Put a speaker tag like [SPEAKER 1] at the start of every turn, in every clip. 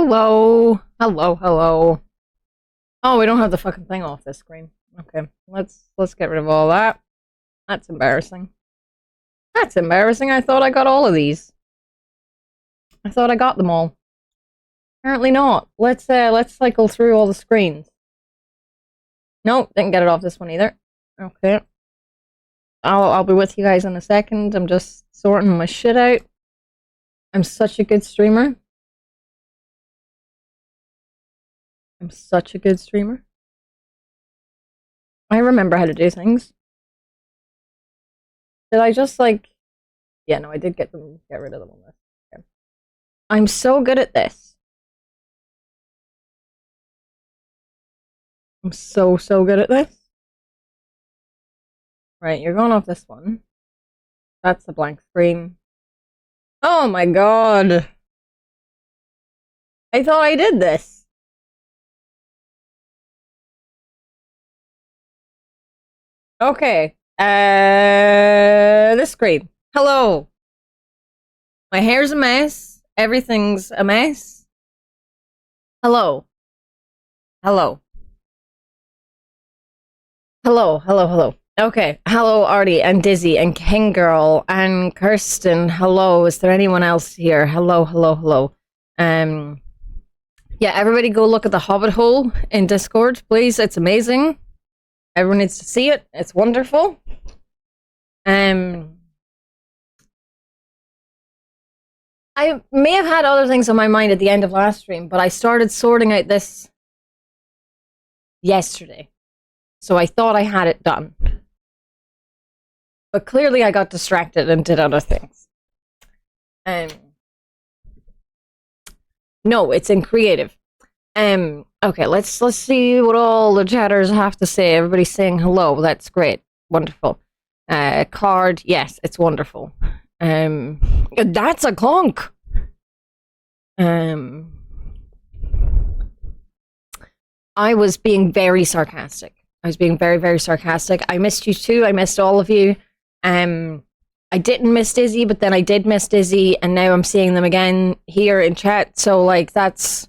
[SPEAKER 1] Hello. Hello, hello. Oh, we don't have the fucking thing off this screen. Okay, let's get rid of all that. That's embarrassing. That's embarrassing. I thought I got all of these. I thought I got them all. Apparently not. Let's cycle through all the screens. Nope, didn't get it off this one either. Okay. I'll be with you guys in a second. I'm just sorting my shit out. I'm such a good streamer. I'm such a good streamer. I remember how to do things. Did I just like... Yeah, no, I did get rid of them on this. Okay. I'm so good at this. I'm so good at this. Right, you're going off this one. That's the blank screen. Oh my god! I thought I did this. Okay. This screen. Hello. My hair's a mess. Everything's a mess. Hello. Hello. Hello. Okay. Hello, Artie and Dizzy and King Girl and Kirsten. Hello. Is there anyone else here? Hello. Yeah, everybody go look at the Hobbit hole in Discord, please. It's amazing. Everyone needs to see it. It's wonderful. I may have had other things on my mind at the end of last stream, but I started sorting out this yesterday. So I thought I had it done. But clearly I got distracted and did other things. No, it's in creative. Okay, let's see what all the chatters have to say. Everybody's saying hello. That's great. Wonderful. Card, yes, it's wonderful. That's a clunk. I was being very sarcastic. I was being very sarcastic. I missed you too. I missed all of you. I didn't miss Dizzy, but then I did miss Dizzy, and now I'm seeing them again here in chat. So, like, that's...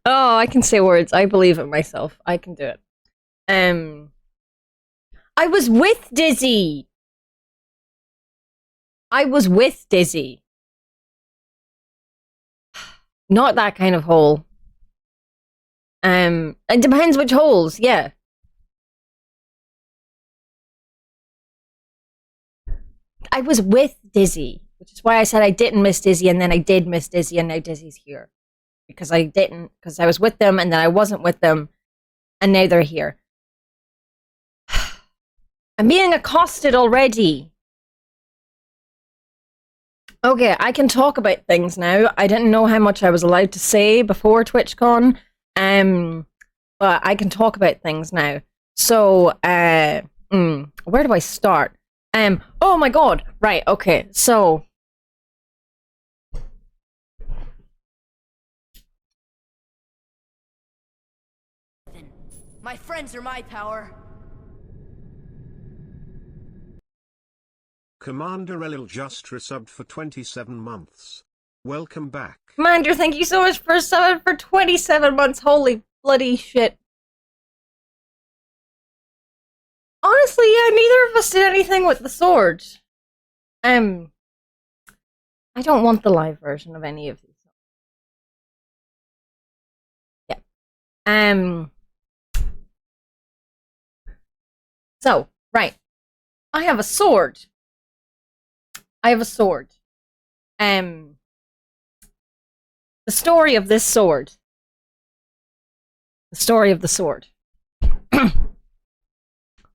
[SPEAKER 1] Oh, I can say words. I believe in myself. I can do it. I was with Dizzy! I was with Dizzy. Not that kind of hole. It depends which holes, yeah. I was with Dizzy, which is why I said I didn't miss Dizzy, and then I did miss Dizzy, and now Dizzy's here. Because I didn't, because I was with them, and then I wasn't with them, and now they're here. I'm being accosted already. Okay, I can talk about things now. I didn't know how much I was allowed to say before TwitchCon, but I can talk about things now. So, where do I start? Oh my god, right, okay, so...
[SPEAKER 2] My friends are my power.
[SPEAKER 3] Commander Elil just resubbed for 27 months. Welcome back.
[SPEAKER 1] Commander, thank you so much for subbing for 27 months. Holy bloody shit. Honestly, yeah, neither of us did anything with the sword. I don't want the live version of any of these. Yeah. So, right. I have a sword. The story of this sword. The story of the sword.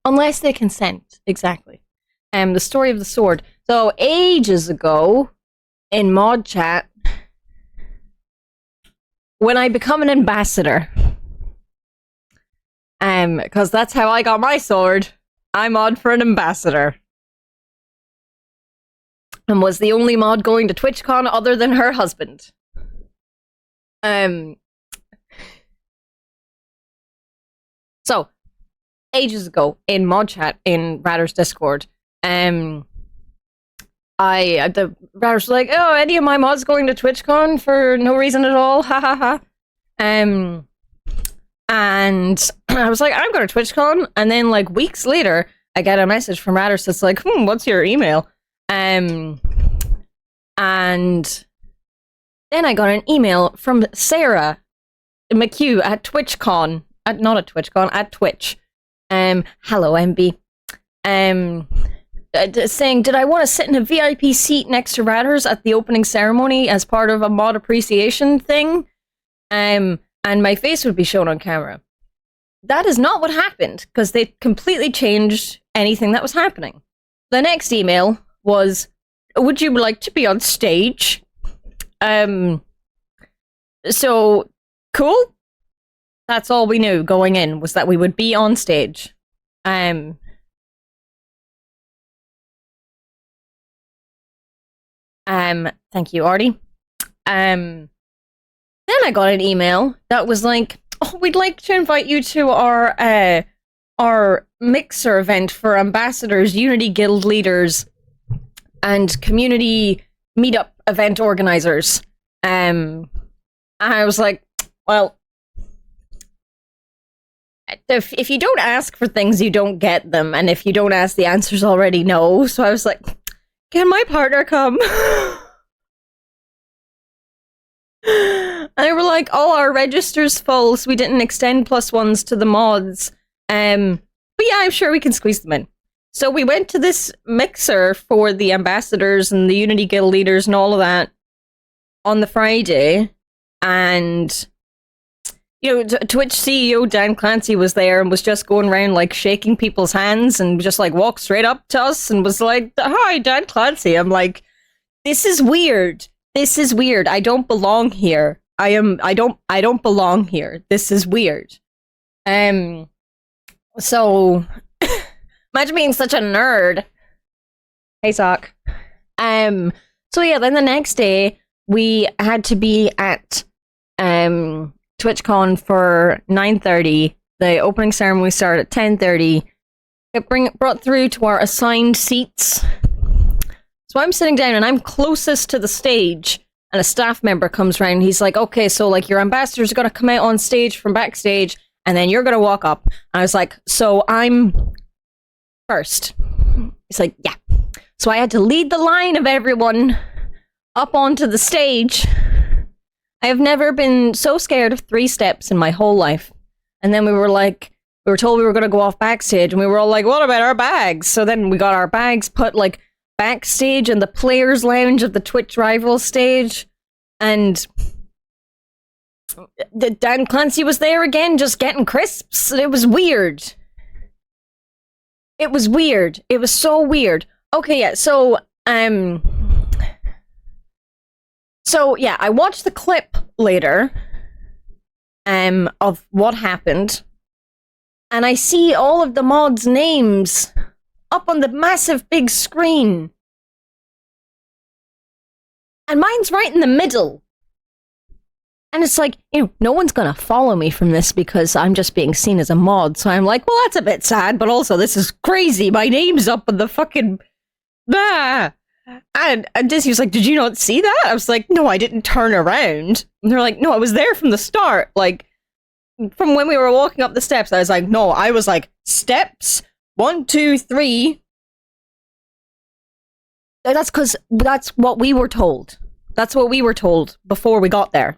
[SPEAKER 1] Unless they consent, exactly. The story of the sword. So, ages ago, in mod chat, when I become an ambassador, because that's how I got my sword, I'm on for an ambassador. And was the only mod going to TwitchCon other than her husband. So, ages ago in mod chat in Ratter's Discord. The Ratter's like, oh, any of my mods going to TwitchCon for no reason at all, ha ha ha. And I was like, I'm going to TwitchCon, and then like weeks later, I get a message from Ratters that's like, what's your email? And then I got an email from Sarah McHugh at TwitchCon, not at TwitchCon, at Twitch. Hello, MB. Saying, did I want to sit in a VIP seat next to Ratters at the opening ceremony as part of a mod appreciation thing? And my face would be shown on camera. That is not what happened, because they completely changed anything that was happening. The next email was, would you like to be on stage? So, cool. That's all we knew going in, was that we would be on stage. Thank you, Artie. Then I got an email that was like, oh, we'd like to invite you to our mixer event for ambassadors, Unity Guild leaders, and community meetup event organizers. I was like, well, if you don't ask for things, you don't get them, and if you don't ask, the answer's already no. So I was like, can my partner come? And they were like, oh, our register's full, so we didn't extend +1s to the mods. But yeah, I'm sure we can squeeze them in. So we went to this mixer for the ambassadors and the Unity Guild leaders and all of that on the Friday, and Twitch CEO Dan Clancy was there and was just going around like shaking people's hands and just like walked straight up to us and was like, hi, Dan Clancy. I'm like, this is weird. This is weird. I don't belong here. I don't belong here. This is weird. So imagine being such a nerd. Hey, Sock. So yeah, then the next day we had to be at TwitchCon for 9:30. The opening ceremony started at 10:30. Get brought through to our assigned seats. So I'm sitting down and I'm closest to the stage, and a staff member comes around. He's like, okay, so like your ambassadors are going to come out on stage from backstage, and then you're going to walk up. And I was like, so I'm first. He's like, yeah. So I had to lead the line of everyone up onto the stage. I have never been so scared of 3 steps in my whole life. And then we were told we were going to go off backstage, and we were all like, what about our bags? So then we got our bags put like backstage in the players lounge of the Twitch rival stage, and Dan Clancy was there again just getting crisps. It was weird. It was weird. It was so weird. Okay, yeah, so yeah, I watched the clip later of what happened, and I see all of the mods' names up on the massive big screen. And mine's right in the middle. And it's like, no one's gonna follow me from this because I'm just being seen as a mod. So I'm like, well, that's a bit sad, but also this is crazy. My name's up on the fucking... Ah! And Disney was like, did you not see that? I was like, no, I didn't turn around. And they're like, no, I was there from the start. Like, from when we were walking up the steps, I was like, no, I was like, steps... 1, 2, 3. That's because that's what we were told. That's what we were told before we got there.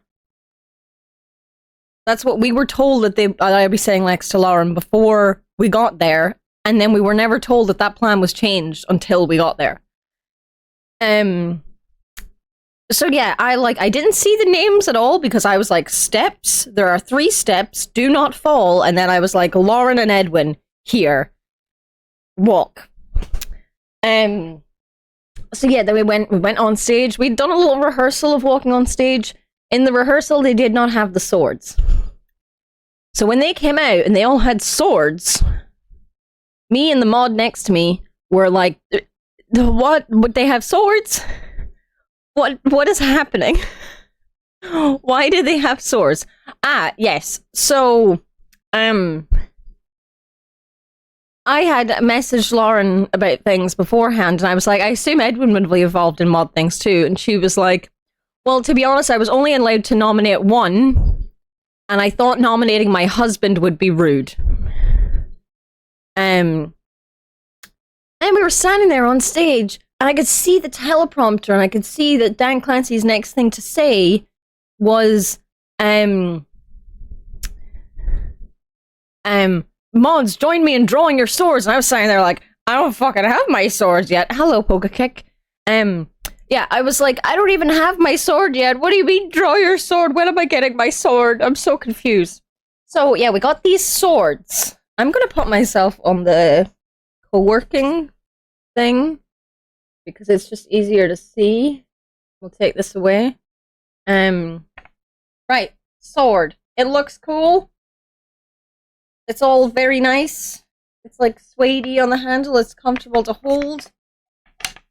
[SPEAKER 1] That's what we were told that I'd be sitting next to Lauren before we got there, and then we were never told that that plan was changed until we got there. So yeah, I didn't see the names at all because I was like, steps. There are 3 steps. Do not fall. And then I was like, Lauren and Edwin here. Walk. So yeah, then we went on stage. We'd done a little rehearsal of walking on stage. In the rehearsal, they did not have the swords. So when they came out and they all had swords, me and the mod next to me were like, what? Would they have swords? What is happening? Why do they have swords? Ah, yes. So, I had messaged Lauren about things beforehand, and I was like, I assume Edwin would be involved in mod things too. And she was like, well, to be honest, I was only allowed to nominate one, and I thought nominating my husband would be rude. And we were standing there on stage, and I could see the teleprompter, and I could see that Dan Clancy's next thing to say was, mods, join me in drawing your swords. And I was standing there like, I don't fucking have my swords yet. Hello, Pokekick. Yeah, I was like, I don't even have my sword yet. What do you mean, draw your sword? When am I getting my sword? I'm so confused. So, yeah, we got these swords. I'm gonna put myself on the co-working thing because it's just easier to see. We'll take this away. Right, sword. It looks cool. It's all very nice. It's like suede-y on the handle. It's comfortable to hold.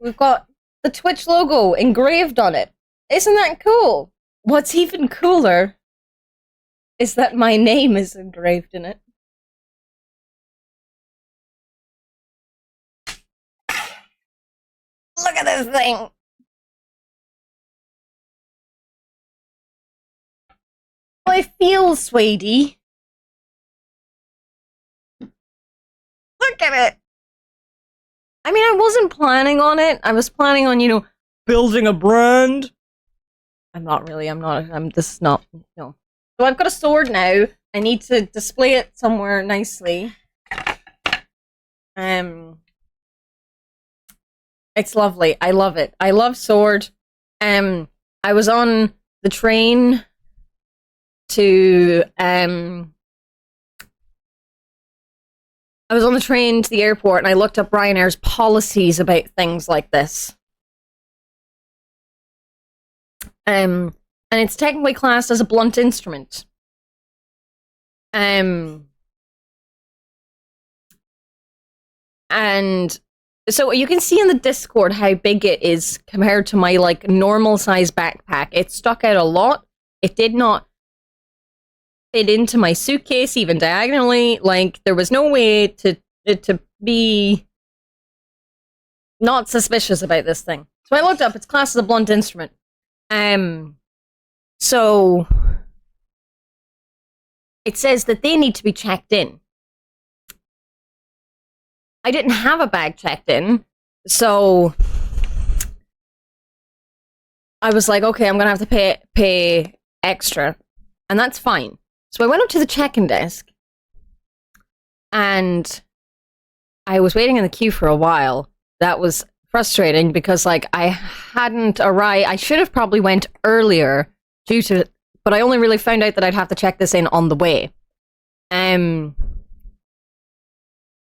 [SPEAKER 1] We've got the Twitch logo engraved on it. Isn't that cool? What's even cooler is that my name is engraved in it. Look at this thing! Well, it feels suede-y. Look at it! I mean, I wasn't planning on it. I was planning on, you know, building a brand. I'm not really, this is not, no. So I've got a sword now. I need to display it somewhere nicely. It's lovely. I love it. I love sword. I was on the train to, I was on the train to the airport and I looked up Ryanair's policies about things like this. And it's technically classed as a blunt instrument. And so you can see in the Discord how big it is compared to my like normal size backpack. It stuck out a lot. It did not fit into my suitcase even diagonally. Like there was no way to be not suspicious about this thing. So I looked up, it's classed as a blunt instrument. So it says that they need to be checked in. I didn't have a bag checked in, so I was like, okay, I'm gonna have to pay extra, and that's fine. So I went up to the check-in desk, and I was waiting in the queue for a while. That was frustrating because, like, I hadn't arrived. I should have probably went earlier but I only really found out that I'd have to check this in on the way.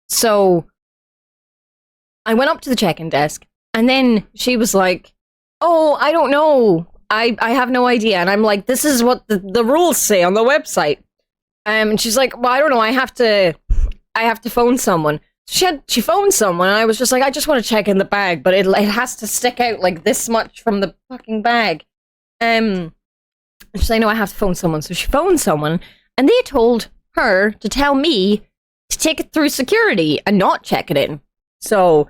[SPEAKER 1] So I went up to the check-in desk, and then she was like, oh, I don't know. I have no idea. And I'm like, this is what the rules say on the website. And she's like, well, I don't know. I have to phone someone. She phoned someone, and I was just like, I just want to check in the bag, but it has to stick out like this much from the fucking bag. And she's like, no, I have to phone someone. So she phoned someone, and they told her to tell me to take it through security and not check it in. So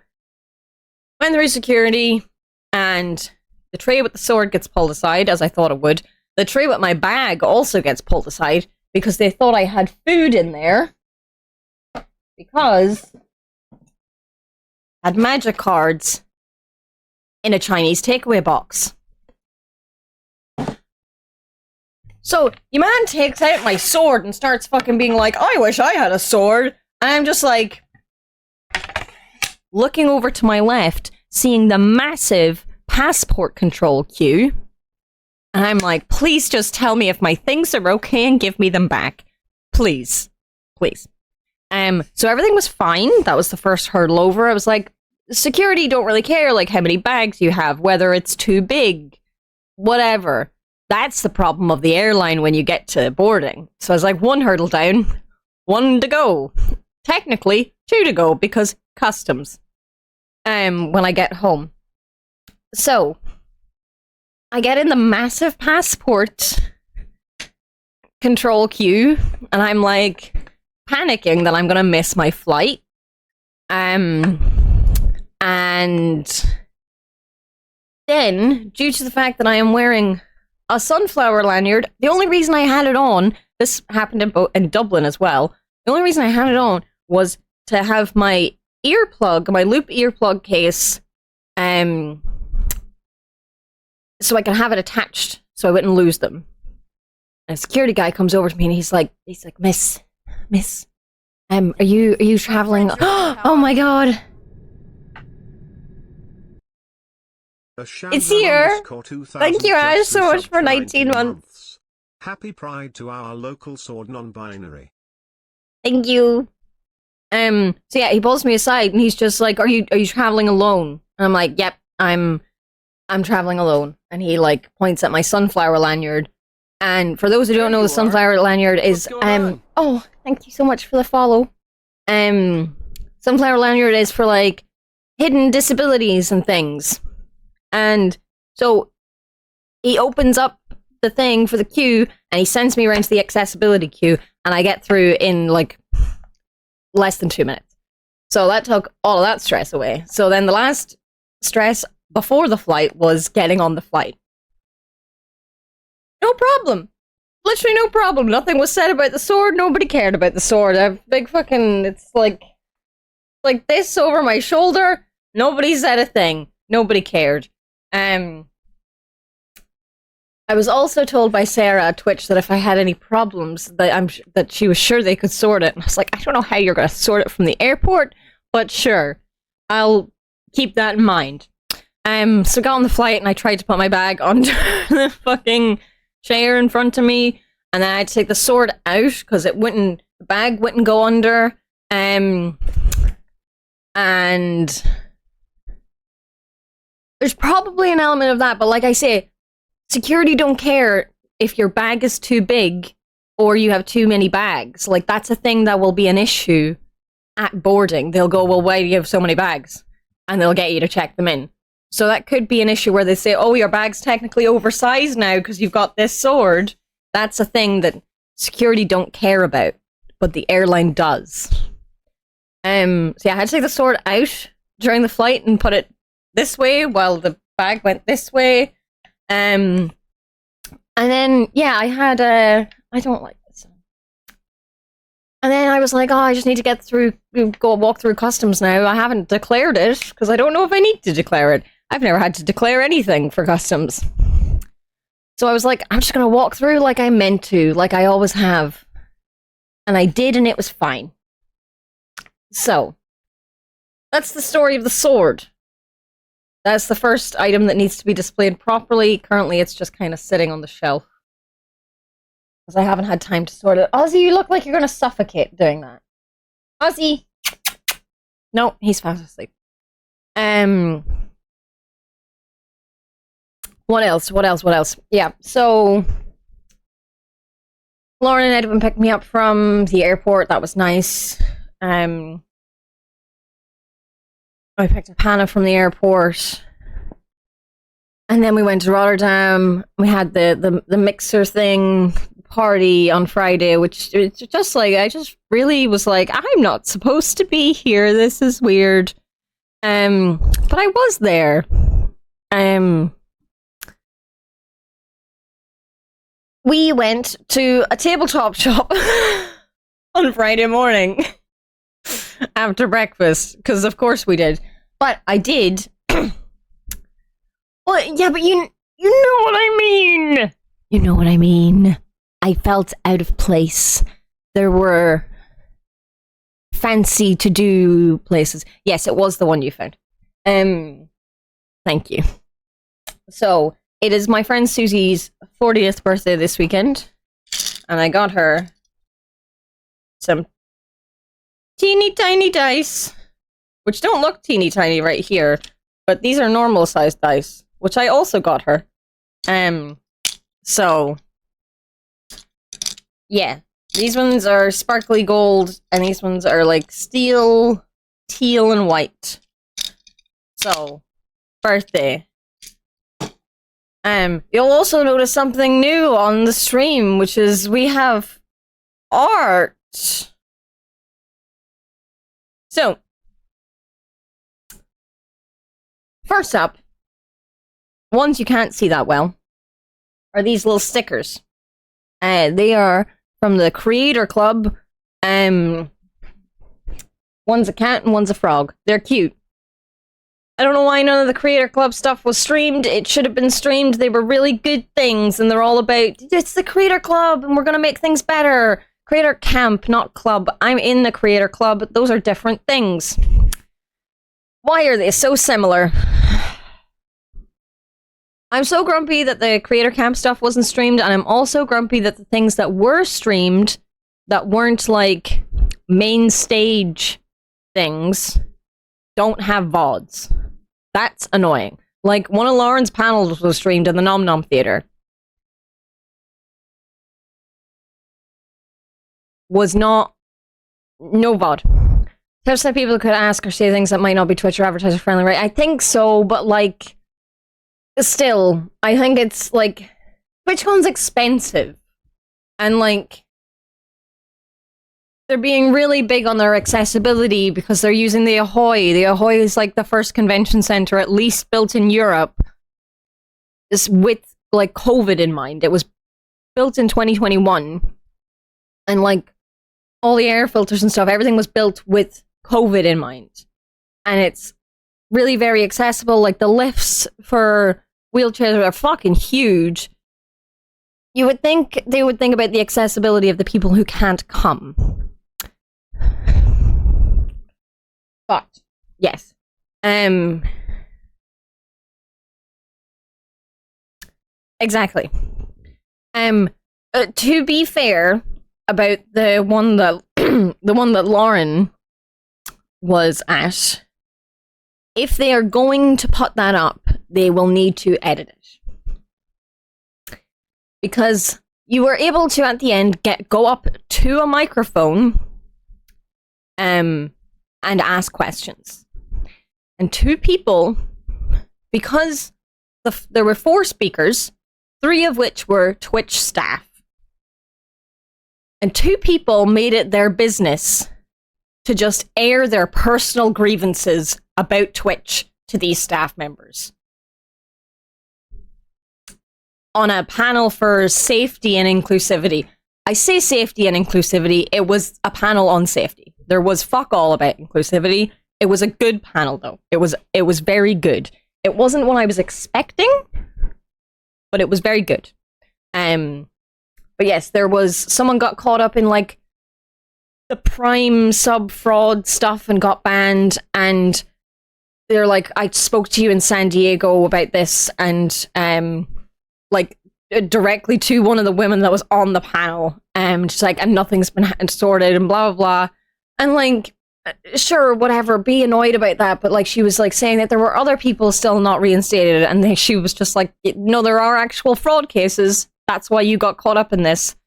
[SPEAKER 1] went through security, and the tray with the sword gets pulled aside, as I thought it would. The tray with my bag also gets pulled aside because they thought I had food in there. Because I had magic cards in a Chinese takeaway box. So, your man takes out my sword and starts fucking being like, I wish I had a sword. And I'm just like, looking over to my left, seeing the massive passport control queue. And I'm like, please just tell me if my things are okay and give me them back. Please. Please. So everything was fine. That was the first hurdle over. I was like, security don't really care, like, how many bags you have, whether it's too big, whatever. That's the problem of the airline when you get to boarding. So I was like, one hurdle down, one to go. Technically, two to go, because customs. When I get home. So, I get in the massive passport control queue, and I'm like, panicking that I'm gonna miss my flight. And then, due to the fact that I am wearing a sunflower lanyard, the only reason I had it on, this happened in Dublin as well, the only reason I had it on was to have my earplug, my loop earplug case, so I can have it attached so I wouldn't lose them. And a security guy comes over to me and he's like, Miss, are you traveling? Oh my god. It's here. Thank you, Ash, so much for 19 months.
[SPEAKER 3] Happy Pride to our local sword non-binary.
[SPEAKER 1] Thank you. So yeah, he pulls me aside and he's just like, are you traveling alone? And I'm like, yep, I'm traveling alone. And he like points at my sunflower lanyard. And for those who don't know, the sunflower lanyard is oh, thank you so much for the follow. Sunflower lanyard is for like hidden disabilities and things. And so he opens up the thing for the queue and he sends me around to the accessibility queue and I get through in like less than 2 minutes. So that took all of that stress away. So then the last stress before the flight was getting on the flight. No problem. Literally no problem. Nothing was said about the sword. Nobody cared about the sword. A big fucking, it's like this over my shoulder. Nobody said a thing. Nobody cared. I was also told by Sarah at Twitch that if I had any problems, that she was sure they could sort it. And I was like, I don't know how you're going to sort it from the airport, but sure, I'll keep that in mind. So I got on the flight and I tried to put my bag under the fucking chair in front of me, and then I had to take the sword out because the bag wouldn't go under. And there's probably an element of that, but like I say, security don't care if your bag is too big or you have too many bags. Like, that's a thing that will be an issue at boarding. They'll go, well, why do you have so many bags? And they'll get you to check them in. So that could be an issue where they say, oh, your bag's technically oversized now because you've got this sword. That's a thing that security don't care about, but the airline does. So yeah, I had to take the sword out during the flight and put it this way while the bag went this way. And then, yeah, I had I don't like this. And then I was like, oh, I just need to walk through customs now. I haven't declared it because I don't know if I need to declare it. I've never had to declare anything for customs. So I was like, I'm just going to walk through like I meant to, like I always have. And I did, and it was fine. So, that's the story of the sword. That's the first item that needs to be displayed properly. Currently, it's just kind of sitting on the shelf. Because I haven't had time to sort it. Ozzy, you look like you're going to suffocate doing that. Ozzy! No, he's fast asleep. What else? Yeah, so Lauren and Edwin picked me up from the airport. That was nice. I picked up Hannah from the airport. And then we went to Rotterdam. We had the mixer thing party on Friday, which it's just like, I just really was like, I'm not supposed to be here. This is weird. But I was there. We went to a tabletop shop on Friday morning after breakfast, because of course we did. But I did. Well, yeah, but you know what I mean. You know what I mean. I felt out of place. There were fancy to-do places. Yes, it was the one you found. Thank you. So, it is my friend Susie's 40th birthday this weekend, and I got her some teeny tiny dice, which don't look teeny tiny right here, but these are normal sized dice, which I also got her. So, yeah, these ones are sparkly gold, and these ones are like steel, teal, and white. So, birthday. You'll also notice something new on the stream, which is we have art. So, First up, ones you can't see that well, are these little stickers. They are from the Creator Club. One's a cat and one's a frog. They're cute. I don't know why none of the Creator Club stuff was streamed. It should have been streamed. They were really good things, and they're all about, it's the Creator Club, and we're gonna make things better. Creator Camp, not Club. I'm in the Creator Club. Those are different things. Why are they so similar? I'm so grumpy that the Creator Camp stuff wasn't streamed, and I'm also grumpy that the things that were streamed that weren't, like, main stage things don't have VODs. That's annoying. Like, one of Lauren's panels was streamed in the Nom Nom Theater. Was not... no VOD. Tips that people could ask or say things that might not be Twitch or advertiser friendly, right? I think so, but, like... still, I think it's, like... Twitchcon's expensive. And, like... they're being really big on their accessibility because they're using the Ahoy. The Ahoy is like the first convention center, at least built in Europe, is with like COVID in mind. It was built in 2021, and like all the air filters and stuff, everything was built with COVID in mind. And it's really very accessible. Like the lifts for wheelchairs are fucking huge. You would think they would think about the accessibility of the people who can't come. But yes, exactly. To be fair about the one that the one that Lauren was at, if they are going to put that up, they will need to edit it, because you were able to at the end go up to a microphone, and ask questions. And two people, because there were 4 speakers, 3 of which were Twitch staff, and 2 people made it their business to just air their personal grievances about Twitch to these staff members. On a panel for safety and inclusivity. I say safety and inclusivity, it was a panel on safety. There was fuck all about inclusivity. It was a good panel, though. It was very good. It wasn't what I was expecting, but it was very good. But yes, there was someone got caught up in like the Prime sub fraud stuff and got banned, and they're like, I spoke to you in San Diego about this, and like directly to one of the women that was on the panel, just like, and nothing's been sorted and blah blah blah. And like, sure, whatever, be annoyed about that, but like she was like saying that there were other people still not reinstated, and she was just like, no, there are actual fraud cases. That's why you got caught up in this,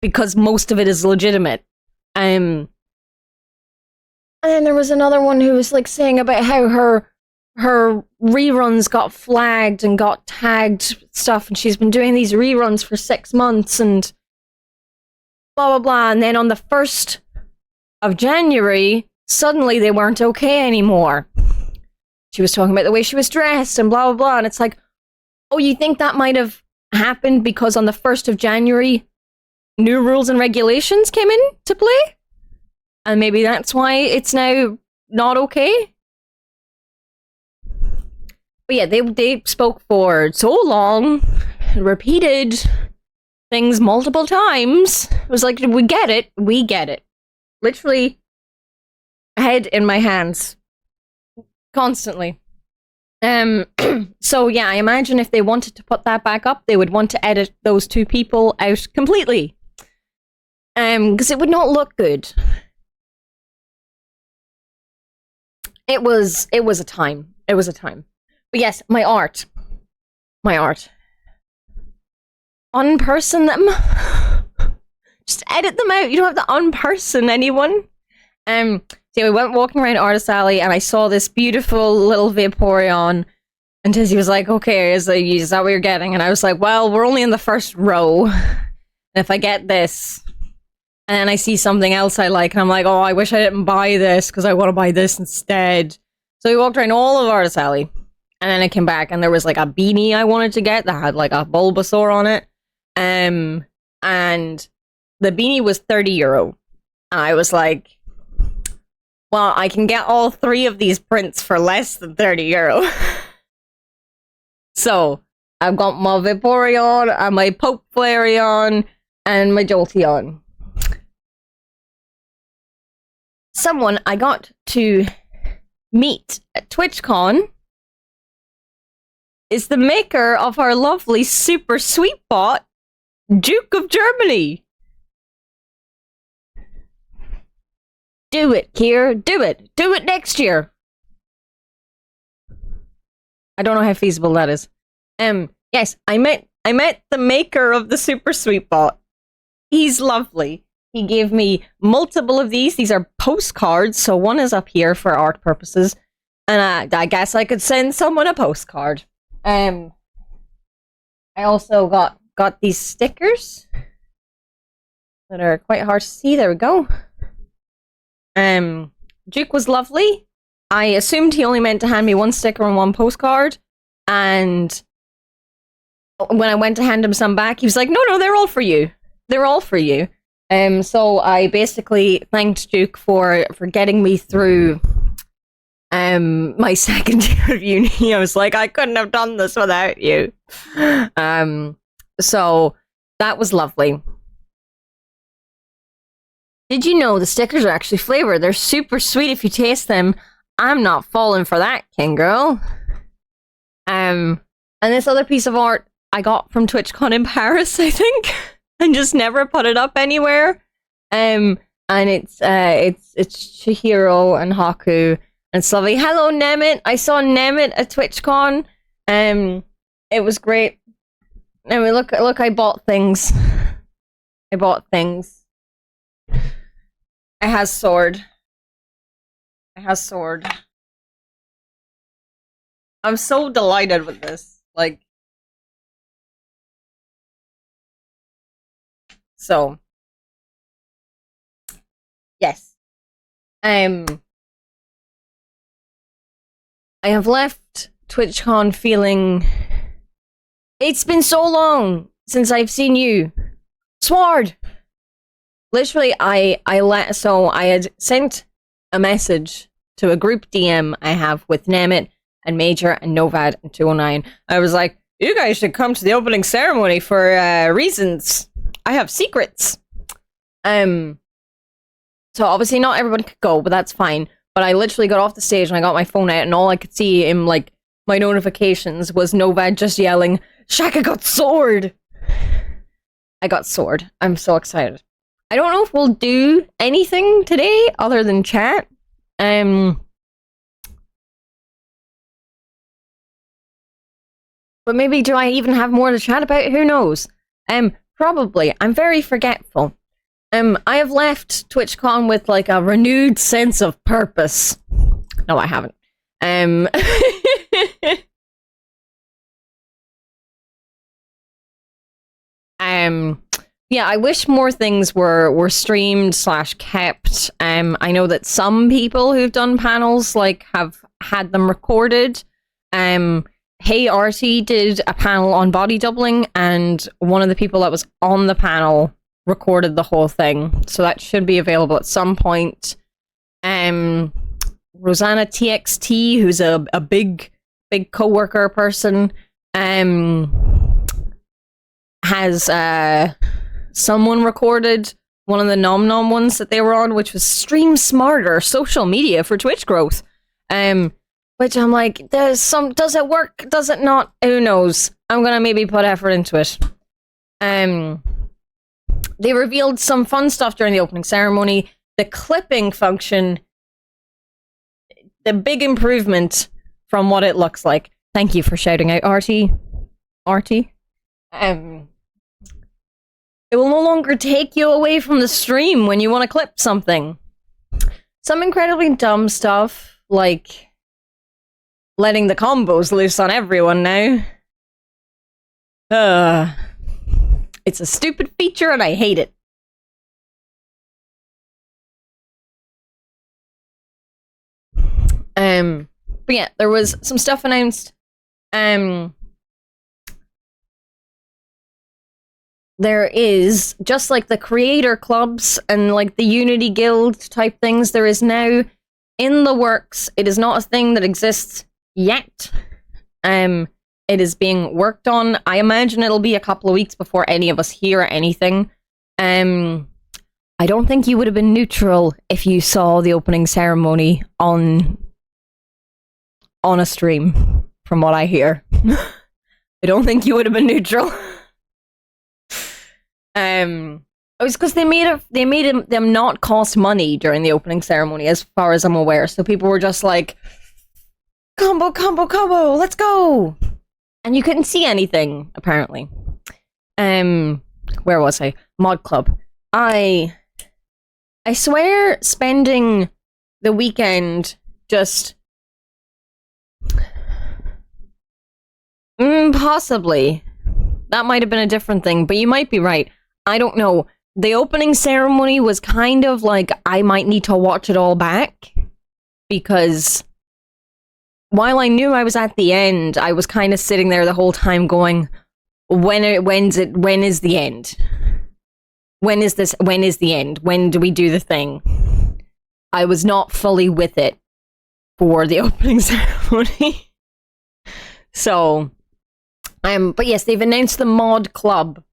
[SPEAKER 1] because most of it is legitimate. And then there was another one who was like saying about how her reruns got flagged and got tagged stuff, and she's been doing these reruns for 6 months and blah blah blah. And then on the 1st of January, suddenly they weren't okay anymore. She was talking about the way she was dressed and blah blah blah, and it's like, oh, you think that might have happened because on the 1st of January new rules and regulations came into play, and maybe that's why it's now not okay? But yeah, they spoke for so long, repeated things multiple times. It was like, we get it. Literally, head in my hands. Constantly. So yeah, I imagine if they wanted to put that back up, they would want to edit those 2 people out completely. Because it would not look good. It was a time. It was a time. But yes, my art. Unperson them. Just edit them out. You don't have to unperson anyone. So we went walking around Artist Alley, and I saw this beautiful little Vaporeon, and Tizzy was like, okay, is that what you're getting? And I was like, well, we're only in the first row. And if I get this, and then I see something else I like, and I'm like, oh, I wish I didn't buy this, because I want to buy this instead. So we walked around all of Artist Alley. And then I came back and there was like a beanie I wanted to get that had like a Bulbasaur on it. And the beanie was €30. And I was like, well, I can get all 3 of these prints for less than €30. So I've got my Vaporeon and my Poke Flareon and my Jolteon. Someone I got to meet at Twitchcon is the maker of our lovely super sweet bot, Duke of Germany. Do it, Kier. Do it. Do it next year. I don't know how feasible that is. Yes, I met the maker of the super sweet bot. He's lovely. He gave me multiple of these. These are postcards, so one is up here for art purposes, and I guess I could send someone a postcard. I also got these stickers that are quite hard to see. There we go. Duke was lovely. I assumed he only meant to hand me 1 sticker and 1 postcard, and when I went to hand him some back, he was like, no, they're all for you. They're all for you. So I basically thanked Duke for getting me through my second year of uni. I was like, I couldn't have done this without you. So that was lovely. Did you know the stickers are actually flavored? They're super sweet if you taste them. I'm not falling for that, King Girl. And this other piece of art I got from TwitchCon in Paris, I think, and just never put it up anywhere. And it's Chihiro and Haku, and it's lovely. Hello, Nemit. I saw Nemit at TwitchCon. It was great. I mean, look, I bought things. I has sword. I'm so delighted with this. Like, so, yes. I have left TwitchCon feeling it's been so long since I've seen you. Sword! Literally, I had sent a message to a group DM I have with Nemit and Major and Novad and 209. I was like, you guys should come to the opening ceremony for reasons. I have secrets. So obviously not everyone could go, but that's fine. But I literally got off the stage and I got my phone out and all I could see in like my notifications was Novad just yelling, Shaka got sword! I got sword. I'm so excited. I don't know if we'll do anything today other than chat. But maybe do I even have more to chat about? Who knows? Probably. I'm very forgetful. I have left TwitchCon with like a renewed sense of purpose. No, I haven't. Yeah, I wish more things were streamed / kept. I know that some people who've done panels like have had them recorded. Hey Artie did a panel on body doubling, and one of the people that was on the panel recorded the whole thing, so that should be available at some point. Rosanna TXT, who's a big coworker person, has someone recorded one of the Nom Nom ones that they were on, which was Stream Smarter Social Media for Twitch Growth. Which I'm like, does it work? Does it not? Who knows? I'm gonna maybe put effort into it. They revealed some fun stuff during the opening ceremony. The clipping function, the big improvement from what it looks like. Thank you for shouting out, Artie. It will no longer take you away from the stream when you want to clip something. Some incredibly dumb stuff, like letting the combos loose on everyone now. It's a stupid feature and I hate it. But yeah, there was some stuff announced. There is, just like the creator clubs and like the Unity Guild type things, there is now in the works. It is not a thing that exists yet. It is being worked on. I imagine it'll be a couple of weeks before any of us hear anything. I don't think you would have been neutral if you saw the opening ceremony on a stream, from what I hear. I don't think you would have been neutral. It was because they made them not cost money during the opening ceremony, as far as I'm aware. So people were just like, combo, combo, combo, let's go! And you couldn't see anything, apparently. Where was I? Mod Club. I swear spending the weekend just... possibly. That might have been a different thing, but you might be right. I don't know. The opening ceremony was kind of like, I might need to watch it all back, because while I knew I was at the end, I was kind of sitting there the whole time going, when is the end? When is the end? When do we do the thing? I was not fully with it for the opening ceremony. So, but yes, they've announced the mod club,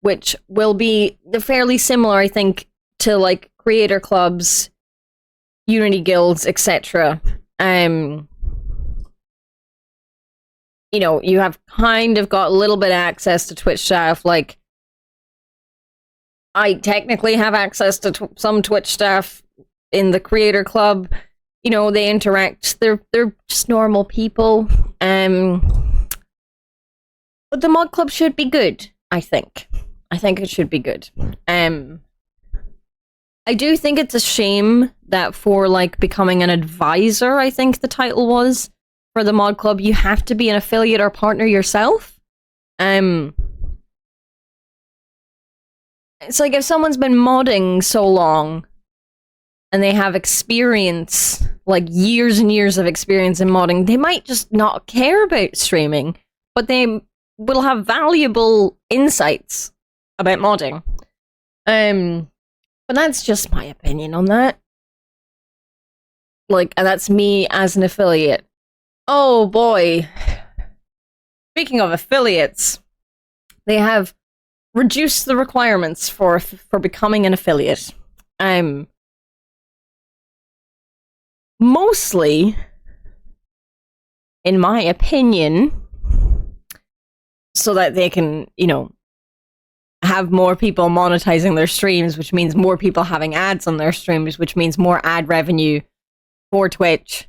[SPEAKER 1] which will be fairly similar, I think, to like creator clubs, Unity guilds, etc. You know, you have kind of got a little bit of access to Twitch staff. Like, I technically have access to some Twitch staff in the creator club. You know, they interact. They're just normal people. But the mod club should be good, I think. I think it should be good. I do think it's a shame that for, like, becoming an advisor, I think the title was, for the mod club, you have to be an affiliate or partner yourself. It's like, if someone's been modding so long, and they have experience, like years and years of experience in modding, they might just not care about streaming, but they will have valuable insights about modding. But that's just my opinion on that. Like, that's me as an affiliate. Oh boy. Speaking of affiliates, they have reduced the requirements for becoming an affiliate. Mostly, in my opinion, so that they can, you know, have more people monetizing their streams, which means more people having ads on their streams, which means more ad revenue for Twitch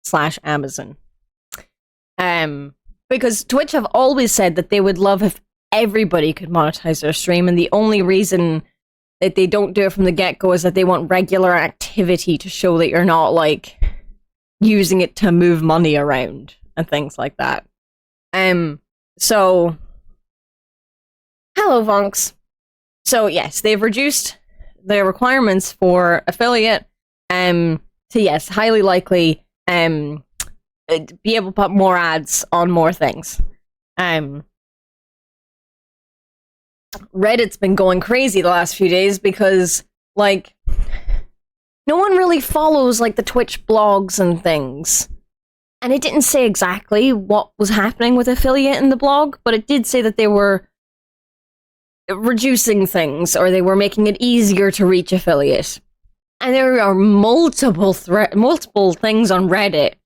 [SPEAKER 1] / Amazon. Because Twitch have always said that they would love if everybody could monetize their stream, and the only reason that they don't do it from the get-go is that they want regular activity to show that you're not, like, using it to move money around and things like that. So, hello, Vonks. So, yes, they've reduced the requirements for affiliate to, yes, highly likely be able to put more ads on more things. Reddit's been going crazy the last few days because, like, no one really follows, like, the Twitch blogs and things. And it didn't say exactly what was happening with affiliate in the blog, but it did say that they were reducing things, or they were making it easier to reach affiliate. And there are multiple things on Reddit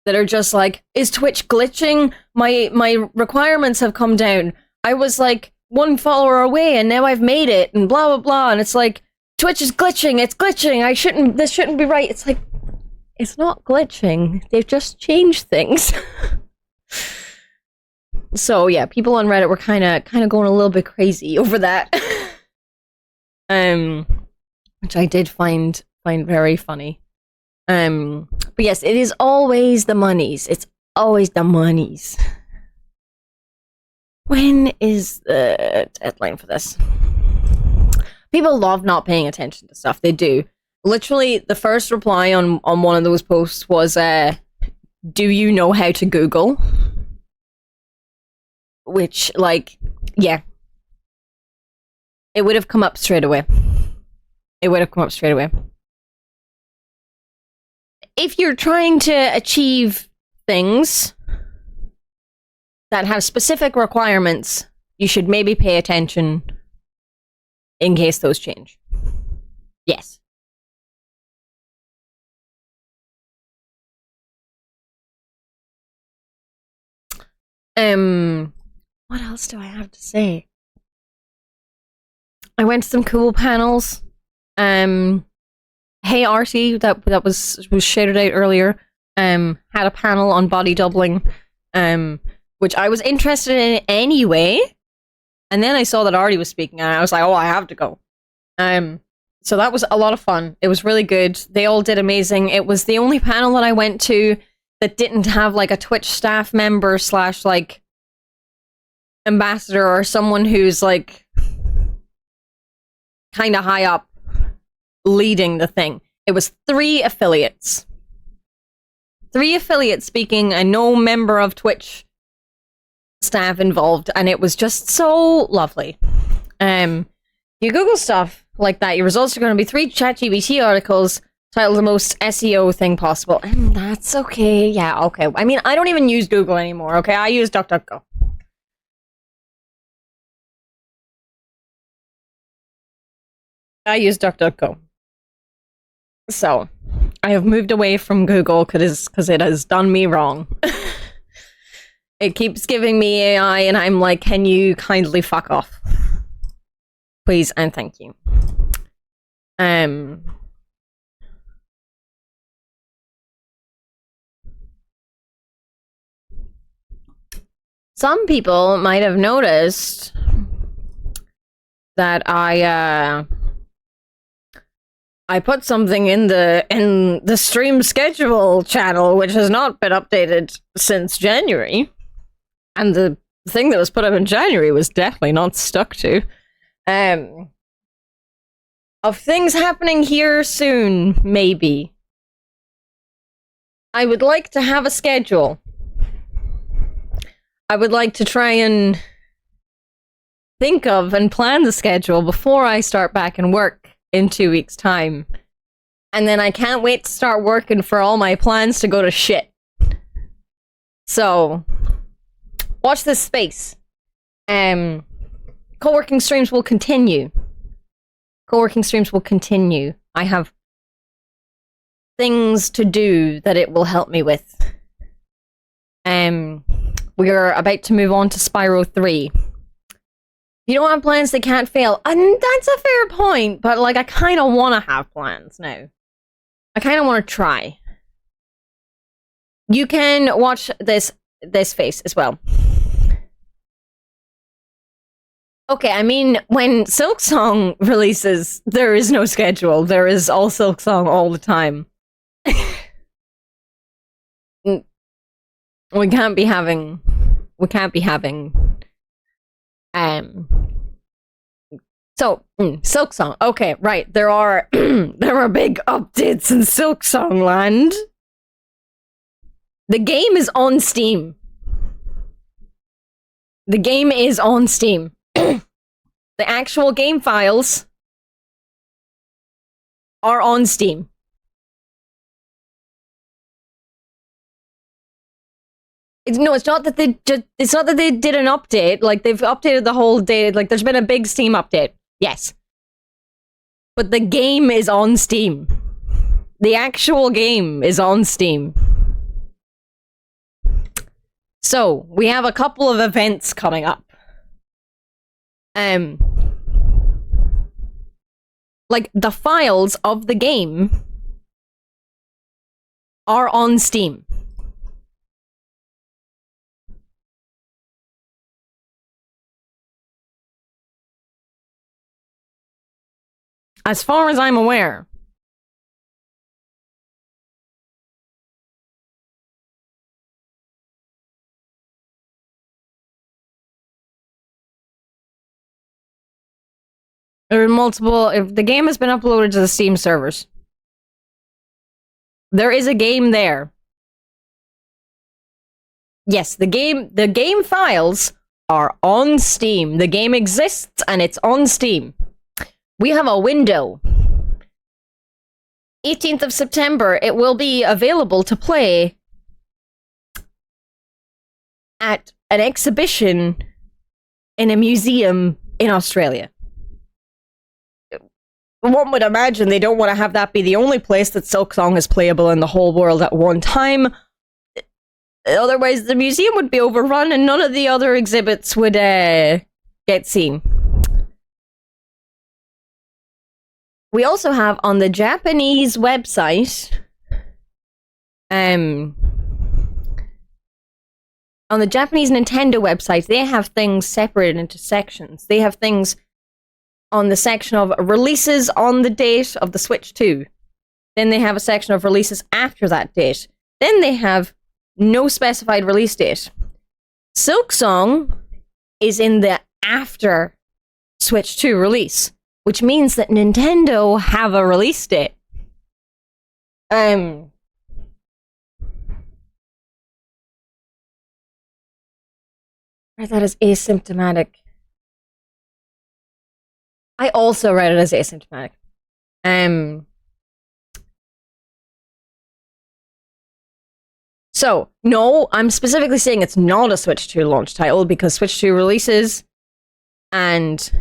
[SPEAKER 1] that are just like, is Twitch glitching? My requirements have come down. I was, like, 1 follower away, and now I've made it, and blah, blah, blah. And it's like, Twitch is glitching, it's glitching, this shouldn't be right. It's like, it's not glitching. They've just changed things. So, yeah, people on Reddit were kind of going a little bit crazy over that. Which I did find very funny. But yes, it is always the monies. It's always the monies. When is the deadline for this? People love not paying attention to stuff. They do. literally the first reply on one of those posts was, do you know how to Google? Which, like, yeah. It would have come up straight away. It would have come up straight away. If you're trying to achieve things that have specific requirements, you should maybe pay attention in case those change. Yes. What else do I have to say? I went to some cool panels. Hey Artie, that was shouted out earlier, had a panel on body doubling, which I was interested in anyway. And then I saw that Artie was speaking, and I was like, oh, I have to go. So that was a lot of fun. It was really good. They all did amazing. It was the only panel that I went to that didn't have like a Twitch staff member / like ambassador or someone who's like kind of high up leading the thing. It was 3 affiliates. 3 affiliates speaking and no member of Twitch staff involved, and it was just so lovely. You Google stuff like that, your results are going to be 3 ChatGPT articles titled the most SEO thing possible. And that's okay. Yeah, okay. I mean, I don't even use Google anymore, okay? I use DuckDuckGo. I use DuckDuckGo. So, I have moved away from Google because it has done me wrong. It keeps giving me AI and I'm like, can you kindly fuck off? Please and thank you. Some people might have noticed that I put something in the stream schedule channel, which has not been updated since January. And the thing that was put up in January was definitely not stuck to. Of things happening here soon, maybe. I would like to have a schedule. I would like to try and think of and plan the schedule before I start back in work in 2 weeks' time. And then I can't wait to start working for all my plans to go to shit. So, watch this space. Co-working streams will continue. Co-working streams will continue. I have things to do that it will help me with. We are about to move on to Spyro 3. If you don't have plans, they can't fail. And that's a fair point, but like I kind of want to have plans now. I kind of want to try. You can watch this face as well. Okay, I mean, when Silksong releases, there is no schedule. There is all Silksong all the time. We can't be having so Silksong. Okay, right. There are big updates in Silksong land. The game is on Steam. The game is on Steam. The actual game files are on Steam. It's not that they did an update. Like, they've updated the whole day. Like, there's been a big Steam update. Yes. But the game is on Steam. The actual game is on Steam. So, we have a couple of events coming up. Like, the files of the game are on Steam. As far as I'm aware. There are multiple. If the game has been uploaded to the Steam servers. There is a game there. Yes, the game files are on Steam. The game exists and it's on Steam. We have a window. 18th of September, it will be available to play at an exhibition in a museum in Australia. One would imagine they don't want to have that be the only place that Silksong is playable in the whole world at one time. Otherwise, the museum would be overrun and none of the other exhibits would get seen. We also have on the Japanese website, on the Japanese Nintendo website, they have things separated into sections. They have things on the section of releases on the date of the Switch 2. Then they have a section of releases after that date. Then they have no specified release date. Silksong is in the after Switch 2 release, which means that Nintendo have a release date. That is asymptomatic. I also read it as asymptomatic. So, no, I'm specifically saying it's not a Switch 2 launch title because Switch 2 releases and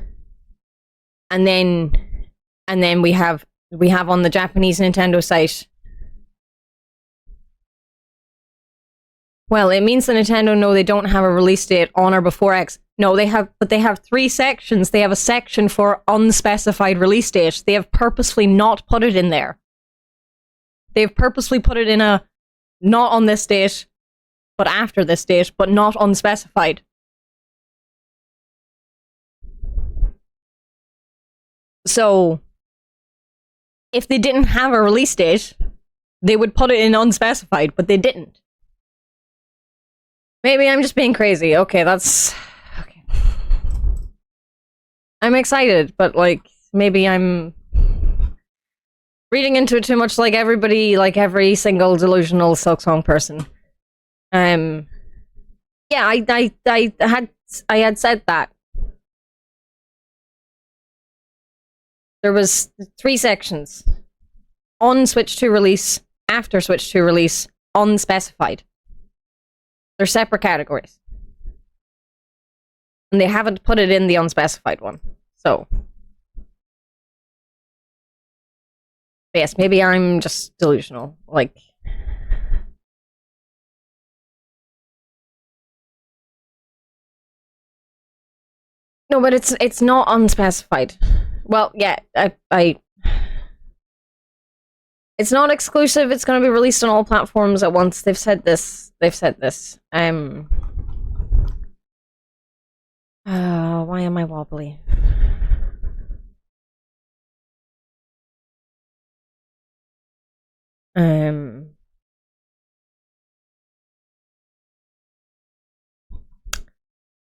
[SPEAKER 1] then we have on the Japanese Nintendo site. Well, it means that Nintendo know they don't have a release date on or before X. No, they have 3 sections. They have a section for unspecified release date. They have purposefully not put it in there. They've purposely put it in a not on this date, but after this date, but not unspecified. So, if they didn't have a release date, they would put it in unspecified, but they didn't. Maybe I'm just being crazy. Okay, that's... okay. I'm excited, but, like, maybe I'm reading into it too much like everybody, like every single delusional Silksong person. Yeah, I had said that. There was 3 sections. On Switch 2 release, after Switch 2 release, unspecified. They're separate categories. And they haven't put it in the unspecified one. So. Yes, maybe I'm just delusional. Like. No, but it's not unspecified. Well, yeah, it's not exclusive. It's going to be released on all platforms at once. They've said this. Why am I wobbly?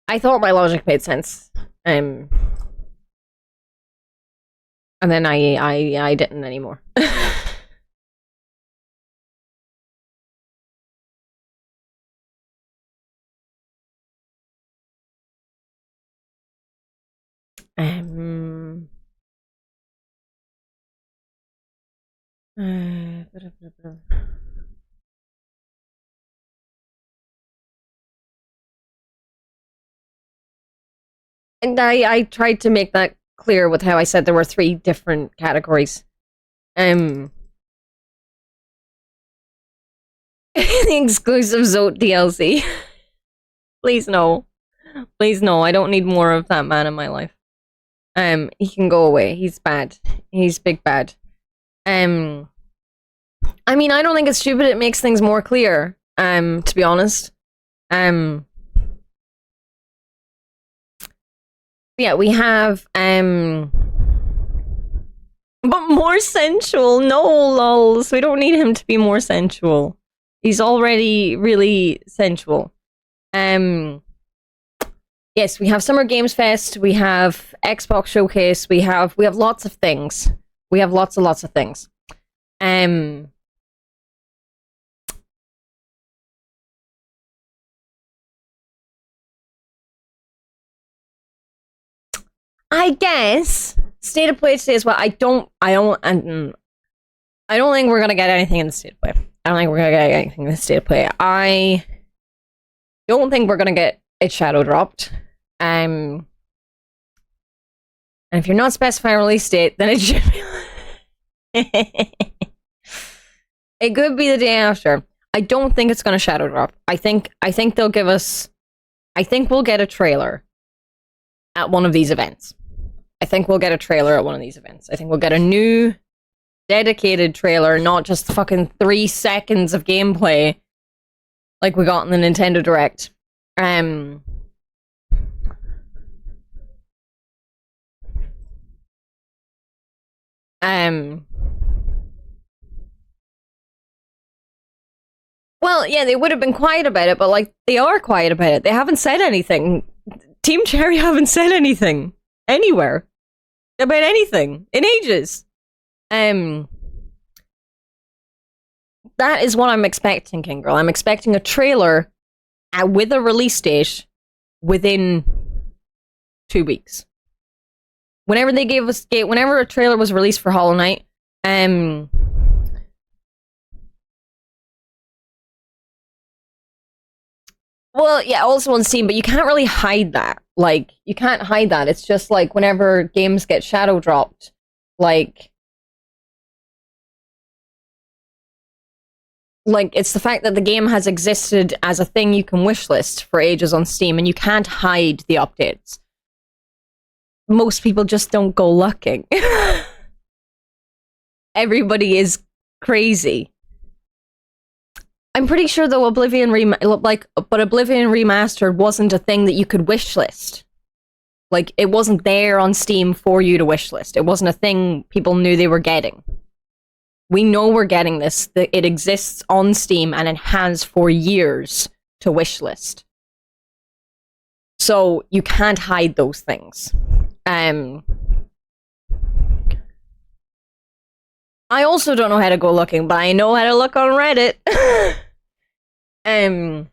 [SPEAKER 1] I thought my logic made sense. And then I didn't anymore. And I tried to make that clear with how I said there were 3 different categories. The exclusive Zote DLC. Please no. Please no, I don't need more of that man in my life. He can go away. He's bad. He's big bad. I mean, I don't think it's stupid. It makes things more clear, to be honest. Yeah, we have, but more sensual. No, lols. We don't need him to be more sensual. He's already really sensual. Yes, we have Summer Games Fest. We have Xbox Showcase. We have lots of things. We have lots and lots of things. I guess state of play today as well. I don't think we're gonna get anything in the state of play. I don't think we're gonna get anything in the state of play. I don't think we're gonna get it shadow dropped. And if you're not specifying release date, then it should be. It could be the day after. I don't think it's gonna shadow drop. I think they'll give us. I think we'll get a trailer at one of these events. I think we'll get a trailer at one of these events. I think we'll get a new dedicated trailer, not just fucking 3 seconds of gameplay like we got in the Nintendo Direct. Well, yeah, they would have been quiet about it, but like they are quiet about it. They haven't said anything. Team Cherry haven't said anything anywhere about anything in ages. That is what I'm expecting, King Girl. I'm expecting a trailer with a release date within 2 weeks. Whenever they gave us, whenever a trailer was released for Hollow Knight, well, yeah, also on Steam, but you can't really hide that. Like, you can't hide that. It's just like whenever games get shadow dropped, like it's the fact that the game has existed as a thing you can wishlist for ages on Steam, and you can't hide the updates. Most people just don't go looking. Everybody is crazy. I'm pretty sure though Oblivion Remastered wasn't a thing that you could wishlist. Like, it wasn't there on Steam for you to wishlist. It wasn't a thing people knew they were getting. We know we're getting this. It exists on Steam and it has for years to wishlist. So you can't hide those things. I also don't know how to go looking, but I know how to look on Reddit. So